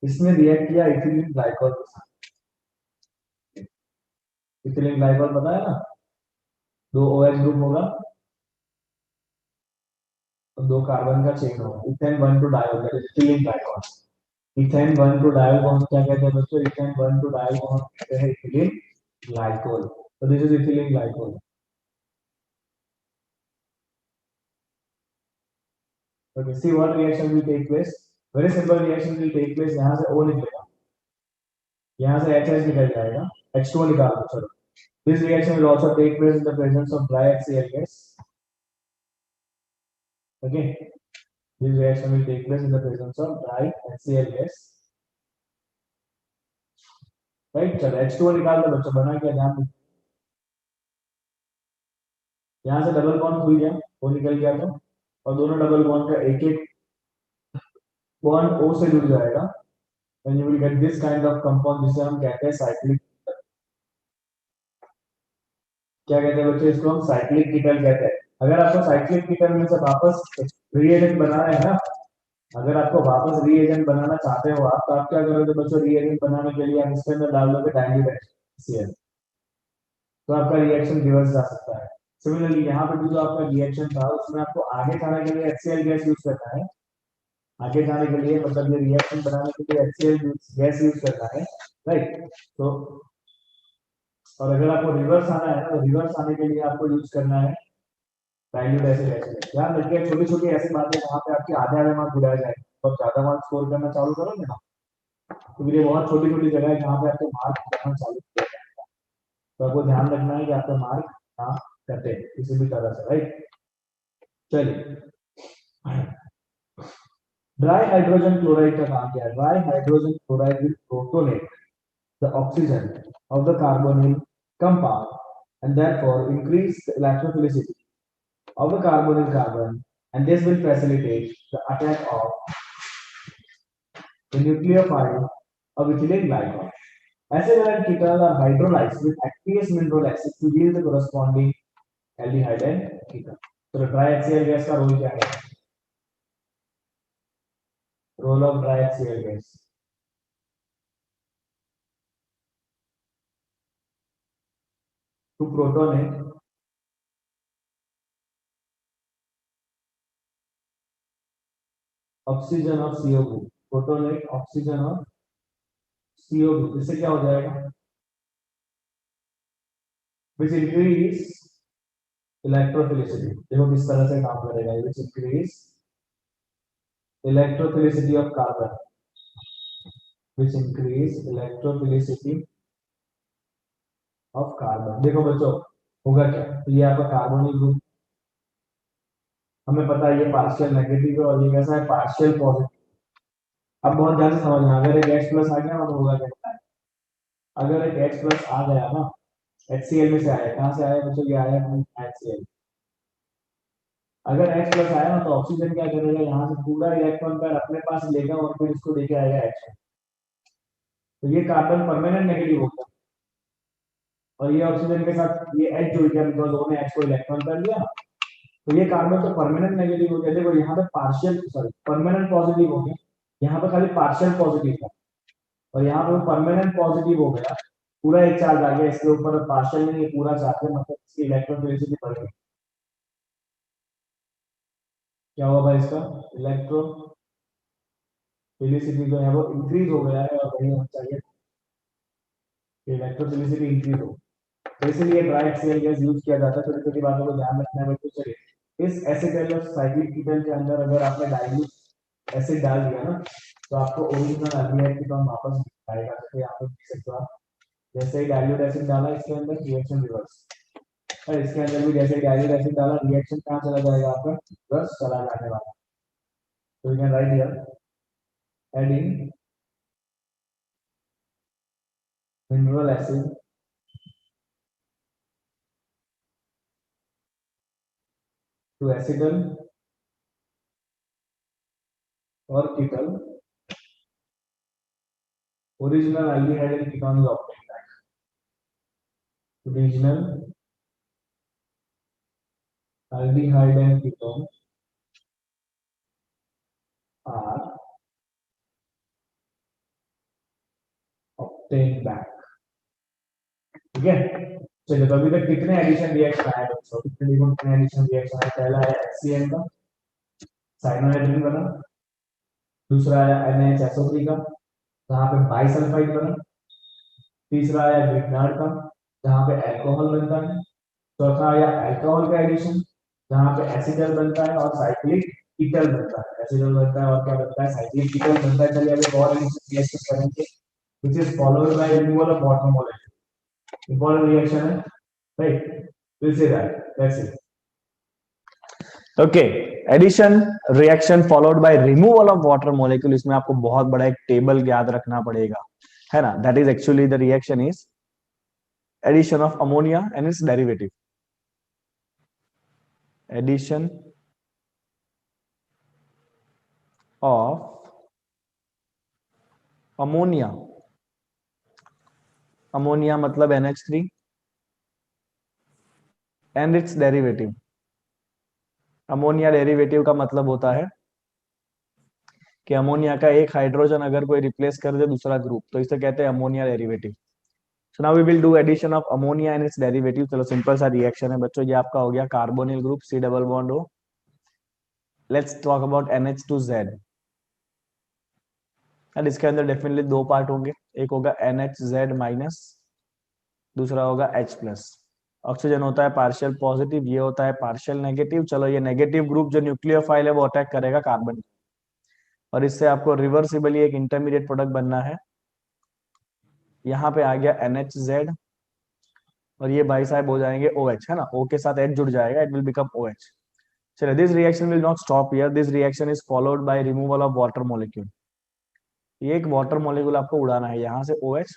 इसने रिएक्ट किया इथिलीन ग्लाइकॉल के साथ। इथिलीन ग्लाइकॉल पता है ना, दो OH ग्रुप होगा और दो कार्बन का चेन होगा, ethane 1 to diol, that is ethylene glycol. Ethane 1 to diol को हम क्या कहते हैं बच्चों, इथेन 1 टू डायोल को हम कहते हैं इथिलीन ग्लाइकॉल। तो this is ethylene glycol. Okay, see what reaction will take place. Very simple reaction will take place. यहां से O निकलेगा, यहाँ से HH निकल जाएगा, H2O निकाल दो। चलो, this reaction will also take place in the presence of dry HCl gas. Okay, this reaction will take place in the presence of dry HCl gas. Right, चलो H2O निकाल दो बच्चों, बना क्या, ध्यान दो। यहाँ से डबल बॉन्ड खुल गया, वो निकल गया तो, और दोनों डबल बॉन्ड का एक एक बॉन्ड O से जुड़ जाएगा, and you will get this kind of compound जिसे हम कहते हैं साइक्लिक। क्या कहते हैं बच्चों, इसको हम साइक्लिक कीटल कहते हैं। अगर आपको साइक्लिक कीटल में से वापस रिएजेंट बनाना है ना, अगर आपको वापस रिएजेंट बनाना चाहते हो आप, तो आप क्या करोगे बच्चों, रिएजेंट बनाने के लिए आप इसके अंदर डाल दोगे डाइल्यूट HCl, तो आपका रिएक्शन रिवर्स जा सकता है। सिमिलरली यहाँ पे भी जो आपका रिएक्शन था उसमें आपको आगे जाने के लिए HCl गैस यूज करना है, आगे जाने के लिए मतलब ये रिएक्शन बनाने के लिए HCl गैस यूज करना है, राइट। तो और अगर आपको रिवर्स आना है ना, तो रिवर्स आने के लिए आपको यूज करना है डाइल्यूट एसिड। ध्यान रखिए, छोटी छोटी ऐसी बातें वहां पे आपके आधे आधे मार्क्स बुलाए जाएंगे, तो ज्यादा मार्क्स स्कोर करना चालू करोगे ना, तो ये बहुत छोटी छोटी जगह है जहाँ पे आपको मार्क करना चालू किया जाएगा। तो आपको ध्यान रखना है कि आपका मार्क ना कटे किसी भी तरह से, राइट। चलिए, ड्राई हाइड्रोजन क्लोराइड का काम क्या है। Dry hydrogen chloride will protonate the oxygen of the carbonyl compound and therefore increase the electrophilicity of the carbonyl carbon, and this will facilitate the attack of the nucleophile of ethylene glycol. Acetyl ketone are hydrolyzed with aqueous mineral acid to yield the corresponding aldehyde and ketone. तो dry HCl gas का role क्या है, role of dry HCl gas to protonate oxygen of CO2, protonate oxygen of CO2, इससे क्या हो जाएगा, which increase electrophilicity. देखो किस तरह से काम करेगा, which increase electrophilicity of carbon, which increase electrophilicity of carbon। देखो बच्चों, होगा क्या, तो ये आपका कार्बोनिल ग्रुप, हमें पता है ये पार्शियल नेगेटिव है और ये कैसा है, पार्शियल पॉजिटिव। अब बहुत ध्यान से समझना, अगर एक H प्लस आ गया ना तो होगा क्या, अगर एक H प्लस आ गया ना HCl में से आया, कहाँ से आया बच्चों, ये आया HCl। अगर H प्लस आया ना तो ऑक्सीजन क्या करेगा, यहाँ से पूरा इलेक्ट्रॉन पैर अपने पास लेगा और फिर इसको लेके आएगा H। तो ये कार्बन परमानेंट नेगेटिव हो गया, और ये ऑक्सीजन के साथ ये H जुड़ गया, बिकॉज दोनों H को इलेक्ट्रॉन पैर लिया। तो ये कार्बन तो परमानेंट नेगेटिव हो गया, देखो यहाँ पे पार्शियल सॉरी परमानेंट पॉजिटिव हो गया, यहाँ पे खाली पार्शियल पॉजिटिव था, और यहाँ पे परमानेंट पॉजिटिव हो गया, पूरा एक चार्ज आ गया इसके ऊपर, पार्शियल नहीं, ये पूरा चार्ज है, मतलब इसकी इलेक्ट्रोफिलिसिटी बढ़ गई। क्या हुआ भाई, इसका इलेक्ट्रोफिलिसिटी जो है वो इंक्रीज हो गया है, और वही होना चाहिए इलेक्ट्रोफिलिसिटी इंक्रीज हो। तो इसलिए ड्राई एक्सीएल गैस यूज किया जाता है। छोटी छोटी बातों को ध्यान रखना है बच्चों। चलिए, इस एसिटल और साइक्लिक कीटन के अंदर अगर आपने डाइल्यूट एसिड डाल दिया ना, तो आपको ओरिजिनल अल्डिहाइड की फॉर्म वापस आएगा। तो यहाँ पे देख सकते हो आप, जैसे ही डाइल्यूट एसिड डाला इसके अंदर, रिएक्शन रिवर्स, और इसके अंदर भी जैसे डाइल्यूट एसिड डाला, रिएक्शन कहाँ चला जाएगा आपका, रिवर्स चला जाने वाला। तो you can write here, adding mineral acid to acetal और ketal, original aldehyde and ketone is obtained. Original aldehyde and ketone are obtained back। ठीक है, चलिए तो अभी तक कितने एडिशन रिएक्शन आए बच्चों, कितने एडिशन रिएक्शन आए। पहला है HCl का, साइनोहाइड्रिन बना। दूसरा आया NaHSO3 का, जहाँ पे बाइसल्फाइड बना। तीसरा आया ग्रिग्नार्ड का, जहाँ पे अल्कोहल बनता है। चौथा आया अल्कोहल का एडिशन, जहाँ पे एसिटल बनता है और साइक्लिक कीटल बनता है। एसिटल बनता है और क्या बनता है, साइक्लिक कीटल बनता है। चलिए अभी और एडिशन रिएक्शन करेंगे, which is followed by removal of water molecule। important reaction है, right? We'll say that, that's it। Okay, addition reaction followed by removal of water molecule. इसमें आपको बहुत बड़ा एक टेबल याद रखना पड़ेगा, है ना। That is actually the reaction is addition of ammonia and its derivative. Addition of ammonia, ammonia मतलब NH3 and its derivative. Ammonia derivative का मतलब होता है कि अमोनिया का एक हाइड्रोजन अगर कोई रिप्लेस कर दे दूसरा ग्रुप, तो इसे कहते हैं ammonia derivative. So now we will do addition of ammonia and its derivative. चलो सिंपल सा रिएक्शन है बच्चों, ये आपका हो गया carbonyl group C double bond O। Let's talk about NH2Z। And इसके अंदर डेफिनेटली दो पार्ट होंगे, एक होगा NHZ माइनस, दूसरा होगा H प्लस। ऑक्सीजन होता है पार्शियल पॉजिटिव, ये होता है पार्शियल नेगेटिव। चलो ये नेगेटिव ग्रुप जो न्यूक्लियोफाइल है वो अटैक करेगा कार्बन, और इससे आपको रिवर्सिबली एक इंटरमीडिएट प्रोडक्ट बनना है। यहाँ पे आ गया NHZ, और ये भाई साहब हो जाएंगे OH, है ना, O के साथ H जुड़ जाएगा, इट विल बिकम OH। चलिए, this reaction will not stop here, this reaction is followed by removal of water molecule. ये एक वाटर मॉलिक्यूल आपको उड़ाना है, यहाँ से OH,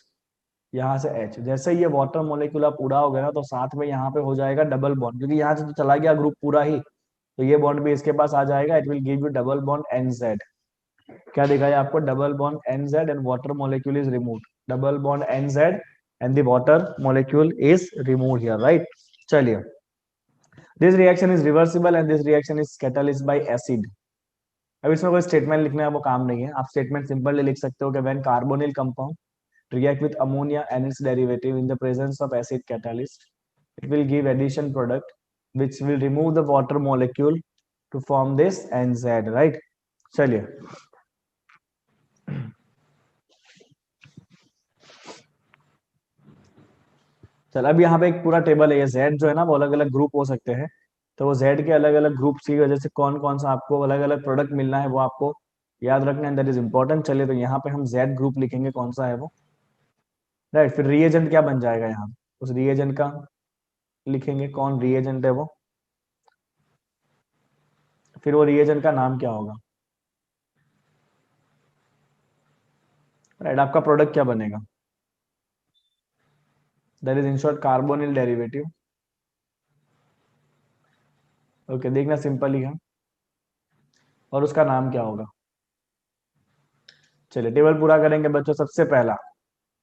यहाँ से H। जैसे ये वाटर मॉलिक्यूल आप उड़ाओगे ना, तो साथ में यहाँ पे हो जाएगा डबल बॉन्ड, क्योंकि यहाँ से तो चला गया ग्रुप पूरा ही, तो ये बॉन्ड भी इसके पास आ जाएगा। It will give U double bond NZ। क्या दिखाया आपको, double bond NZ and water molecule is removed. Double bond NZ and the water molecule is removed here, right? चलिए, this reaction is reversible and this reaction is catalyzed by acid। अब इसमें कोई statement लिखना है वो काम नहीं है, आप स्टेटमेंट सिंपली लिख सकते हो कि when carbonyl compound react with ammonia and its derivative in the presence of acid catalyst, it will give addition product which will remove the water molecule to form this NZ, right? चलिए, चल अब यहाँ पे एक पूरा table है। ये Z जो है ना, वो अलग अलग ग्रुप हो सकते हैं, तो वो Z के अलग अलग ग्रुप की वजह से कौन कौन सा आपको अलग अलग प्रोडक्ट मिलना है वो आपको याद रखना है, दैट इज इंपॉर्टेंट। चलिए, तो यहाँ पे हम Z ग्रुप लिखेंगे, कौन सा है वो, राइट। फिर रिएजेंट क्या बन जाएगा, यहाँ उस रिएजेंट का लिखेंगे, कौन रिएजेंट है वो, फिर वो रिएजेंट का नाम क्या होगा, राइट। आपका प्रोडक्ट क्या बनेगा, that is in short carbonyl derivative. Okay, देखना सिंपल ही है। और उसका नाम क्या होगा? चलिए टेबल पूरा करेंगे बच्चों। सबसे पहला,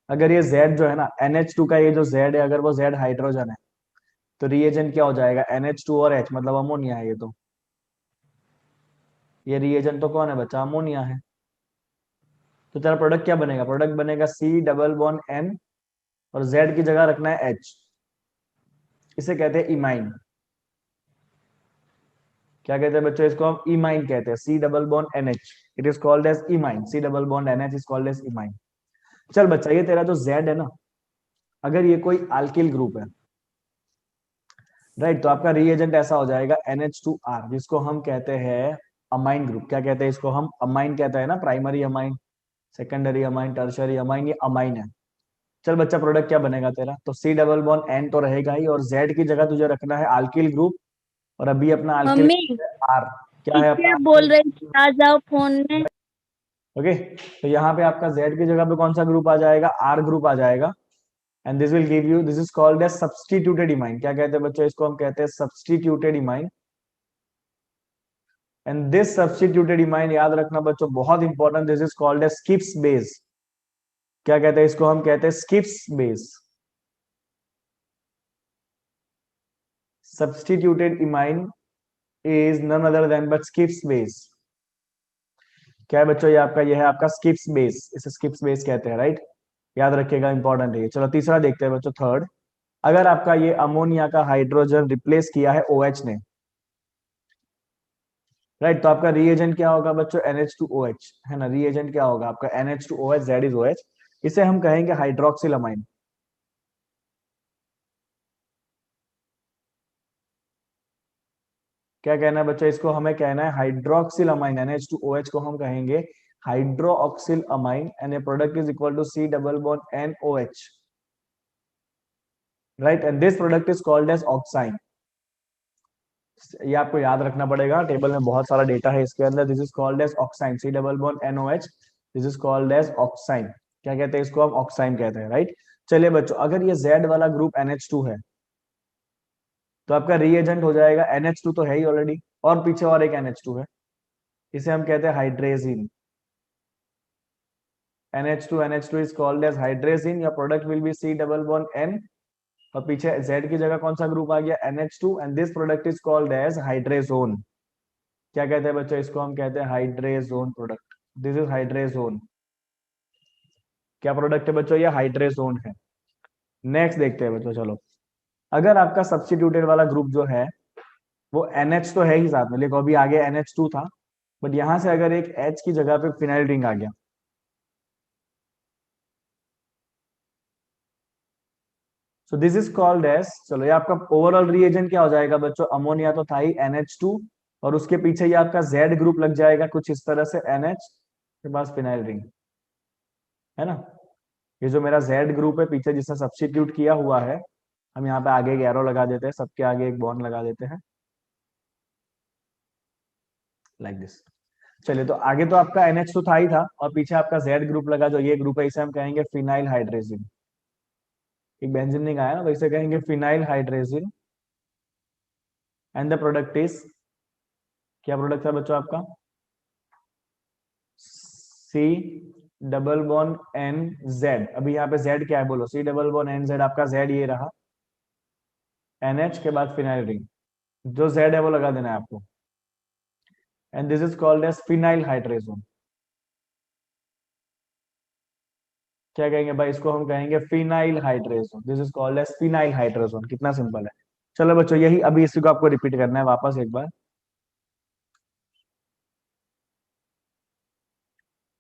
अगर ये Z जो है ना, NH2 का ये जो Z है, अगर वो Z हाइड्रोजन है तो रिएजेंट क्या हो जाएगा? NH2 और H, मतलब अमोनिया है ये तो। ये रिएजेंट तो कौन है बच्चा? अमोनिया है। तो तेरा प्रोडक्ट क्या बनेगा? प्रोडक्ट बनेगा C डबल बॉन्ड N और Z की जगह रखना है H। इसे कहते हैं इमाइन। क्या कहते हैं बच्चों? इसको हम इमाइन कहते हैं। C double bond NH, it is called as imine. C double bond NH is called as imine. चल बच्चा, ये तेरा जो Z है ना, अगर ये कोई अल्किल ग्रुप है, राइट, तो आपका रिएजेंट ऐसा हो जाएगा NH2R, जिसको हम कहते हैं अमाइन ग्रुप। क्या कहते हैं इसको? हम अमाइन कहते हैं ना, primary amine, secondary amine, tertiary amine, ये अमाइन है। चल बच्चा, प्रोडक्ट क्या बनेगा तेरा? तो C डबल बॉन्ड N तो रहेगा ही, और Z की जगह तुझे रखना है अल्किल ग्रुप। और अभी अपना अल्किल मम्मी, R, क्या है अपना टीचर अल्किल? बोल रही थी आ जाओ फोन में। ओके, तो यहाँ पे आपका Z की जगह पे कौन सा ग्रुप आ जाएगा? R ग्रुप आ जाएगा। And this will give you, this is called as substituted imine. क्या कहते हैं बच्चों? इसको हम कहते हैं substituted imine. And this substituted imine, याद रखना बच्चों, बहुत important, this is called as Schiff's base. क्या कहते हैं इसको? हम कहते हैं Schiff's base. Substituted imine is none other than but Schiff's base. क्या है बच्चों? ये है आपका स्किप्स बेस। इसे स्किप्स बेस कहते हैं, राइट? याद रखिएगा, इंपॉर्टेंट है ये। चलो तीसरा देखते हैं बच्चों, थर्ड। अगर आपका ये अमोनिया का हाइड्रोजन रिप्लेस किया है OH ने, राइट, तो आपका रिएजेंट क्या होगा बच्चों? NH2OH, है ना? रिएजेंट क्या होगा आपका? NH2OH, Z is OH। इसे हम कहेंगे हाइड्रोक्सिल अमाइन। क्या कहना है बच्चों? इसको हमें कहना है हाइड्रोक्सिल अमाइन। NH2OH को हम कहेंगे hydroxyl amine, and a product is equal to C double bond NOH, right, and this product is called as oxime. ये आपको याद रखना पड़ेगा, टेबल में बहुत सारा डेटा है इसके अंदर। This is called as oxime, C double bond NOH, this is called as oxime. क्या कहते हैं इसको? हम ऑक्साइन कहते हैं, राइट। चलिए बच्चों, अगर ये Z वाला ग्रुप NH2 है, तो आपका रिएजेंट हो जाएगा, NH2 तो है ही ऑलरेडी, और पीछे और एक NH2 है, इसे हम कहते हैं hydrazine. NH2 is called as hydrazine. Your product will be C double bond N, और पीछे Z की जगह कौन सा ग्रुप आ गया? NH2, and this product is called as hydrazone. क्या कहते हैं बच्चों? इसको हम कहते हैं hydrazone product. This is hydrazone. क्या प्रोडक्ट है बच्चों? ये हाइड्रेजोन है। नेक्स्ट देखते हैं बच्चों, चलो। अगर आपका सब्स्टिट्यूटेड वाला ग्रुप जो है वो NH तो है ही साथ में, लेकिन अभी आगे NH2 था, बट यहां से अगर एक H की जगह पे फिनाइल रिंग आ गया, so this is called as, चलो ये आपका ओवरऑल रिएजेंट क्या हो जाएगा बच्चों? अमोनिया तो था ही, NH2, और उसके पीछे ये आपका Z ग्रुप लग जाएगा कुछ इस तरह से, NH के पास फिनाइल रिंग, है ना? ये जो मेरा Z ग्रुप है पीछे जिसने सब्स्टिट्यूट किया हुआ है, हम यहाँ पे आगे एक एरो लगा देते हैं, सबके आगे एक बॉन्ड लगा देते हैं, लाइक दिस। चलिए, तो आगे तो आपका NH2 था ही था, और पीछे आपका Z ग्रुप लगा, जो ये ग्रुप है इसे हम कहेंगे फिनाइल हाइड्रेजिन। एक बेंजीन नहीं आया ना, तो इसे कहेंगे phenyl hydrazine. And the product is, क्या प्रोडक्ट है बच्चों आपका? C double bond NZ। अभी यहाँ पे Z क्या है बोलो? C डबल बॉन्ड NZ, आपका Z ये रहा, NH के बाद फिनाइल रिंग, जो Z है वो लगा देना है आपको, and this is called as phenyl hydrazone. क्या कहेंगे भाई? इसको हम कहेंगे phenyl hydrazone. This is called as phenyl hydrazone. कितना सिंपल है। चलो बच्चों, यही अभी इसी को आपको रिपीट करना है वापस एक बार,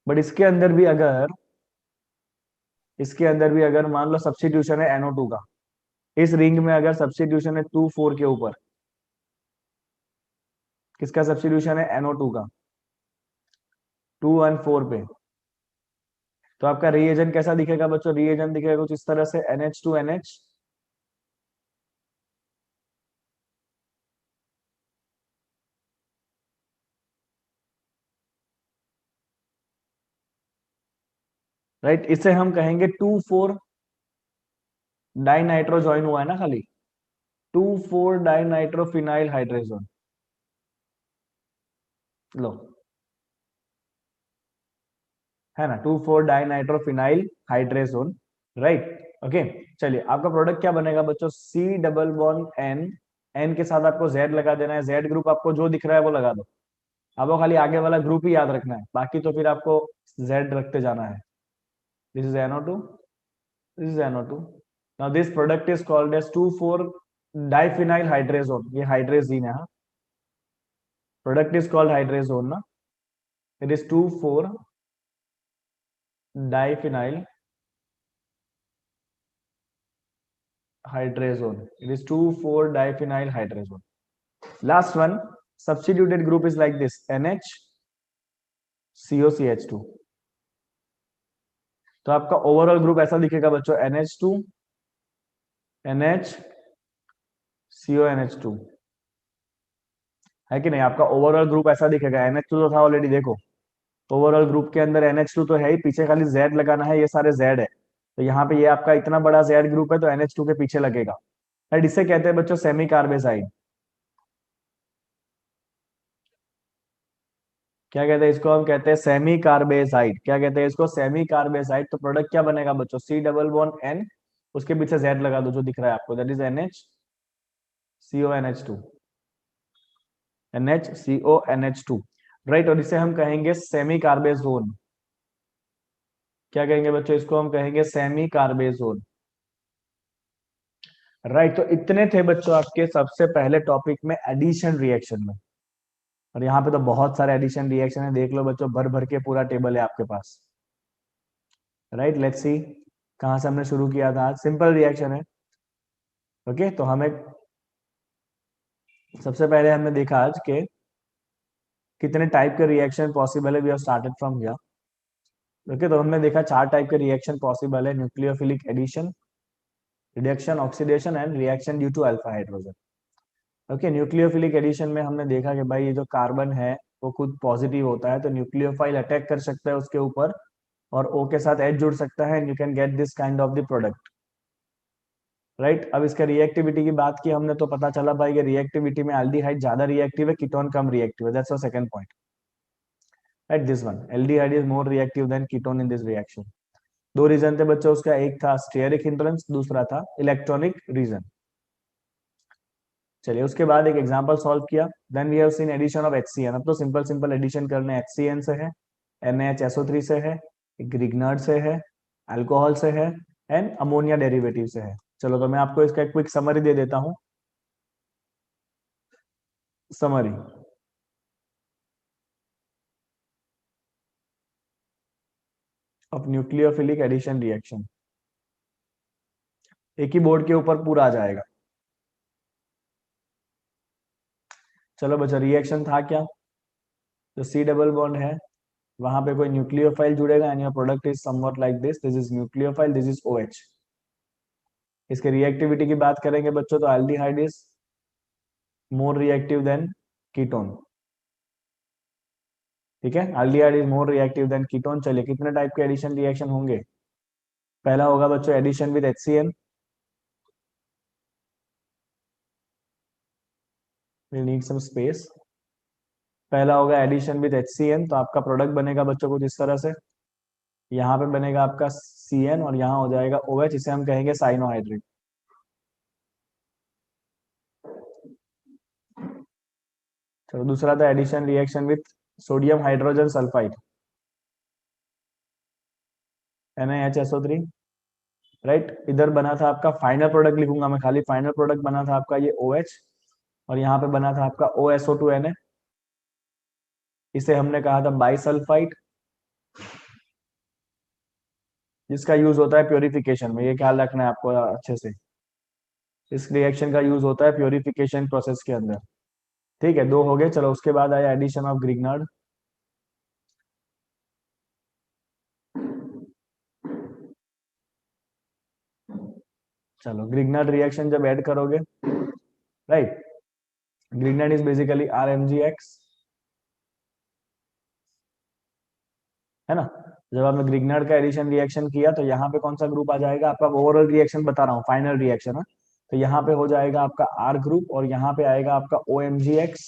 बट इसके अंदर भी अगर मान लो सब्स्टिट्यूशन है NO2 का, इस रिंग में अगर सब्स्टिट्यूशन है 2 4 के ऊपर, किसका सब्स्टिट्यूशन है? NO2 का, 2 1 4 पे, तो आपका रिएजेंट कैसा दिखेगा बच्चों? रिएजेंट दिखेगा कुछ इस तरह से, NH2NH, राइट। इसे हम कहेंगे 2 4 डाई नाइट्रो ज्वाइन हुआ है ना खाली, 2,4 डाई नाइट्रो फिनाइल हाइड्रेजोन। लो, है ना, 2,4 di nitro phenyl hydrazone, right. Okay, चलिए आपका प्रोडक्ट क्या बनेगा बच्चों, C double bond N, N के साथ आपको जेड लगा देना है, जेड ग्रुप आपको जो दिख रहा है वो लगा दो, आपको खाली आगे वाला ग्रुप ही याद रखना है, बाकी तो फिर आपको जेड रखते जाना है। This is NO2, this is NO2। Now this product is called as 2,4 diphenyl hydrazone, ये हाइड्रेजीन है, हाँ, प्रोडक्ट इज कॉल्ड हाइड्रेजोन ना, it is 2,4 diphenyl hydrazone, it is 2,4 diphenyl hydrazone. Last one, substituted group is like this, NH COCH2। तो आपका overall group ऐसा दिखेगा बच्चों, NH2 NH CONH2, है कि नहीं, आपका ओवरऑल ग्रुप ऐसा दिखेगा, NH2 तो था ऑलरेडी, देखो ओवरऑल ग्रुप के अंदर NH2 तो है ही, पीछे खाली Z लगाना है, ये सारे Z है, तो यहाँ पे ये आपका इतना बड़ा Z ग्रुप है तो NH2 के पीछे लगेगा, राइट। इसे कहते हैं बच्चों सेमी कार्बेसाइड। क्या कहते हैं इसको, हम कहते हैं सेमी कार्बेसाइड। क्या कहते हैं इसको, सेमी कार्बेसाइड। तो प्रोडक्ट क्या बनेगा बच्चों, सी डबल बॉन्ड एन, उसके पीछे जेड लगा दो जो दिख रहा है आपको, that is NH CONH2, right. और इसे हम कहेंगे सेमी कार्बेजोन। क्या कहेंगे बच्चों इसको, हम कहेंगे सेमी कार्बेजोन, राइट। तो इतने थे बच्चों आपके सबसे पहले टॉपिक में एडिशन रिएक्शन में, और यहाँ पे तो बहुत सारे एडिशन रिएक्शन है, देख लो बच्चों, भर भर के पूरा टेबल है आपके पास, राइट। लेट्स सी कहां से हमने शुरू किया था, आज सिंपल रिएक्शन है। ओके, तो हमें सबसे पहले हमने देखा आज के कितने टाइप के रिएक्शन पॉसिबल है, we have started from here. Okay, तो हमने देखा 4 टाइप के रिएक्शन पॉसिबल है, nucleophilic addition, reduction, oxidation and reaction due to alpha hydrogen. Okay, nucleophilic addition में हमने देखा कि भाई ये जो कार्बन है वो खुद पॉजिटिव होता है, तो न्यूक्लियोफाइल अटैक कर सकता है उसके ऊपर और O के साथ H जुड़ सकता है, and you can get this kind of the product, right. अब इसका रिएक्टिविटी की बात की हमने, तो पता चला भाई कि रिएक्टिविटी में एल्डिहाइड ज्यादा रिएक्टिव है, कीटोन कम रिएक्टिव है, that's our second point, right. This one, aldehyde is more reactive than ketone in this reaction. दो रीजन थे बच्चों उसका, एक था स्टेरिक हिंड्रेंस, दूसरा था इलेक्ट्रॉनिक रीजन। चलिए उसके बाद एक एग्जांपल सॉल्व किया, then we have seen addition of HCN। अब तो सिंपल सिंपल एडिशन करने, HCN से है, NaHSO3 से है, ग्रिग्नार्ड से है, अल्कोहल से है, एंड अमोनिया डेरिवेटिव से है। चलो तो मैं आपको इसका एक क्विक समरी दे देता हूं, summary. Of nucleophilic addition reaction, एक ही बोर्ड के ऊपर पूरा आ जाएगा। चलो बच्चा, रिएक्शन था क्या, जो सी डबल बॉन्ड है वहां पे कोई न्यूक्लियोफाइल जुड़ेगा, and your product is somewhat like this, this is nucleophile, this is OH। इसके रिएक्टिविटी की बात करेंगे बच्चों, तो aldehyde is more reactive than ketone, ठीक है, aldehyde is more reactive than ketone. चलिए कितने टाइप के एडिशन रिएक्शन होंगे, पहला होगा बच्चों addition with HCN, we need some space. पहला होगा एडिशन विद HCN, तो आपका प्रोडक्ट बनेगा बच्चों कुछ इस तरह से, यहाँ पे बनेगा आपका CN और यहाँ हो जाएगा OH, इसे हम कहेंगे साइनोहाइड्रेट। चलो दूसरा था addition reaction with sodium hydrogen sulphide, NaHSO3, right. इधर बना था आपका, फाइनल प्रोडक्ट लिखूंगा मैं खाली, फाइनल प्रोडक्ट बना था आपका ये OH, और यहाँ पे बना था आपका OSO2Na, इसे हमने कहा था बाइसल्फाइड, जिसका यूज होता है प्योरिफिकेशन में, ये ख्याल रखना है आपको अच्छे से, इस रिएक्शन का यूज होता है प्योरिफिकेशन प्रोसेस के अंदर, ठीक है। 2 हो गए, चलो उसके बाद आया एडिशन ऑफ ग्रिग्नार्ड, चलो ग्रिग्नार्ड रिएक्शन जब ऐड करोगे, right, Grignard is basically RMgX, है ना, जब आपने ग्रिग्नार्ड का एडिशन रिएक्शन किया तो यहाँ पे कौन सा ग्रुप आ जाएगा आपका, ओवरऑल रिएक्शन बता रहा हूँ, फाइनल रिएक्शन है। तो यहाँ पे हो जाएगा आपका आर ग्रुप और यहाँ पे आएगा आपका OMgX।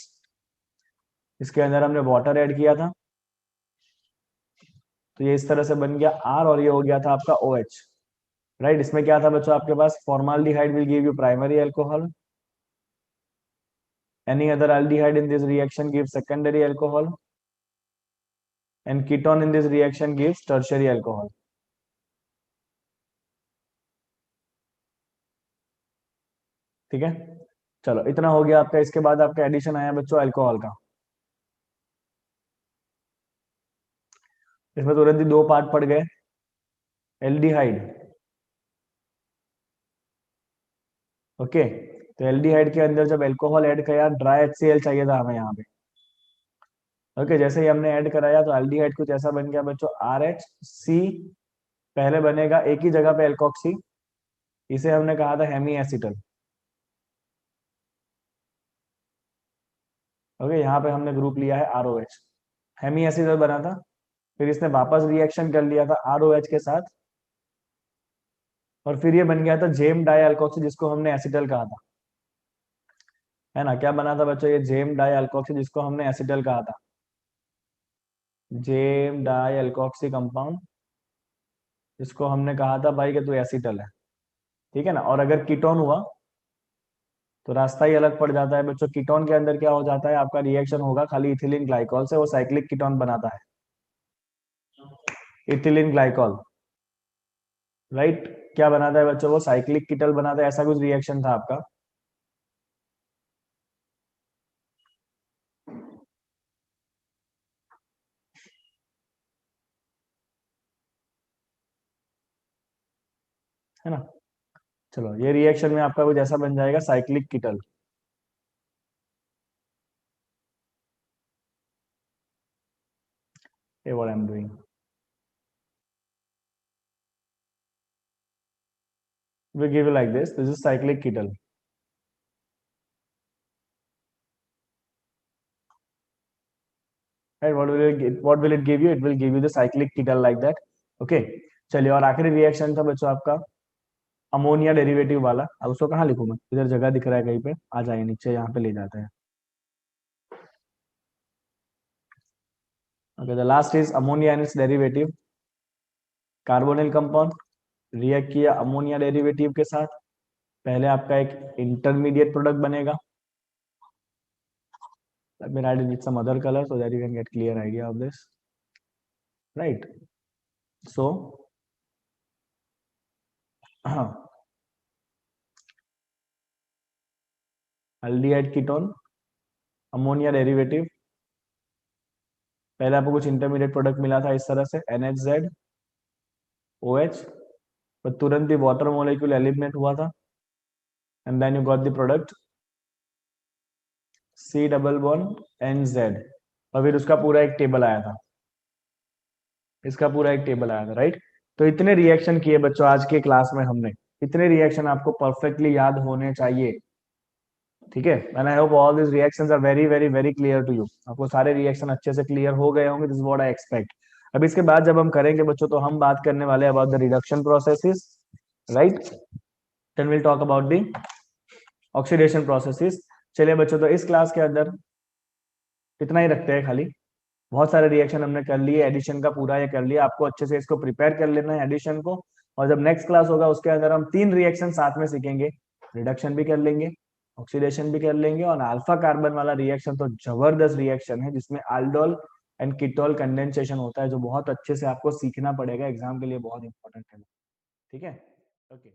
इसके अंदर हमने वाटर ऐड किया था तो ये इस तरह से बन गया आर और ये हो गया था आपका OH। राइट, इसमें क्या था बच्चों आपके पास, formaldehyde will give you primary alcohol, any other aldehyde in this reaction gives secondary alcohol and ketone in this reaction gives tertiary alcohol। ठीक है, चलो इतना हो गया आपका। इसके बाद आपका एडिशन आया बच्चों अल्कोहल का। इसमें तुरंत ही दो पार्ट पड़ गए, एल्डिहाइड। ओके, तो एल्डिहाइड के अंदर जब अल्कोहल ऐड किया, ड्राई HCl चाहिए था हमें यहाँ पे। ओके, जैसे ही हमने ऐड कराया तो एल्डिहाइड कुछ ऐसा बन गया बच्चों, RH C पहले बनेगा एक ही जगह पे एल्कोक्सी, इसे हमने कहा था हेमी एसिटल। ओके, यहाँ पे हमने ग्रुप लिया है ROH, हेमी एसिटल बना था। फिर इसने वापस रिएक्शन कर लिया था ROH के साथ और फिर ये बन गया था जेम डाई अल्कोक्सी, जिसको हमने एसिटल कहा था, है ना। क्या बना था बच्चों, ये जेम डाई अल्कोक्सी जिसको हमने एसिटल कहा था, जेम डाई अल्कोक्सी कंपाउंड जिसको हमने कहा था भाई कि तू एसिटल है, ठीक है ना। और अगर कीटोन हुआ तो रास्ता ही अलग पड़ जाता है बच्चों। कीटोन के अंदर क्या हो जाता है, आपका रिएक्शन होगा खाली इथिलीन ग्लाइकॉल से, वो साइक्लिक कीटोन बनाता है, इथिलीन ग्लाइकॉल। राइट, क्या बनाता है बच्चों, वो साइक्लिक कीटल बनाता है, ऐसा कुछ रिएक्शन था आपका। है ना। चलो, ये रिएक्शन में आपका कुछ ऐसा बन जाएगा, cyclic कीटल। Hey, what I'm doing, we give you like this is cyclic kettle। Right, what will it give you, it will give you the cyclic kettle like that। okay, चलिए, और आखिरी रिएक्शन था बच्चों आपका अमोनिया डेरिवेटिव वाला। अब उसको कहाँ लिखूं मैं, इधर जगह दिख रहा है कहीं पे, आ जाइए नीचे, यहाँ पे ले जाते हैं। Okay, the last is ammonia and its derivative, carbonyl compound react किया अमोनिया डेरिवेटिव के साथ, पहले आपका एक इंटरमीडिएट प्रोडक्ट बनेगा। Let me write it with some other color so that you can get clear idea of this, right? So aldehyde ketone ammonia derivative, पहले आपको कुछ इंटरमीडिएट प्रोडक्ट मिला था इस तरह से NHZ OH, पर तुरंत ही वाटर मॉलिक्यूल एलिमिनेट हुआ था and then you got the product C double bond NZ, और फिर उसका पूरा एक टेबल आया था, इसका पूरा एक टेबल आया था। राइट, तो इतने रिएक्शन किए बच्चों आज के क्लास में हमने, इतने रिएक्शन आपको परफेक्टली याद होने चाहिए, ठीक है। And I hope all this reactions are very very very clear to you. आपको सारे रिएक्शन अच्छे से क्लियर हो गए होंगे, this is what I expect. अब इसके बाद जब हम करेंगे बच्चों तो हम बात करने वाले about the reduction processes, right, then will talk about the oxidation processes. चलिए बच्चों, तो इस क्लास के अंदर इतना ही रखते हैं खाली, बहुत सारे रिएक्शन हमने कर लिए, एडिशन का पूरा ये कर लिया, आपको अच्छे से इसको प्रिपेयर कर लेना है एडिशन को। और जब नेक्स्ट क्लास होगा उसके अंदर हम 3 रिएक्शन साथ में सीखेंगे, रिडक्शन भी कर लेंगे, ऑक्सीडेशन भी कर लेंगे, और अल्फा कार्बन वाला रिएक्शन तो जबरदस्त रिएक्शन है जिसमें aldol एंड कीटोल कंडेंसेशन होता है, जो बहुत अच्छे से आपको सीखना पड़ेगा, एग्जाम के लिए बहुत इंपॉर्टेंट है, ठीक है। ओके।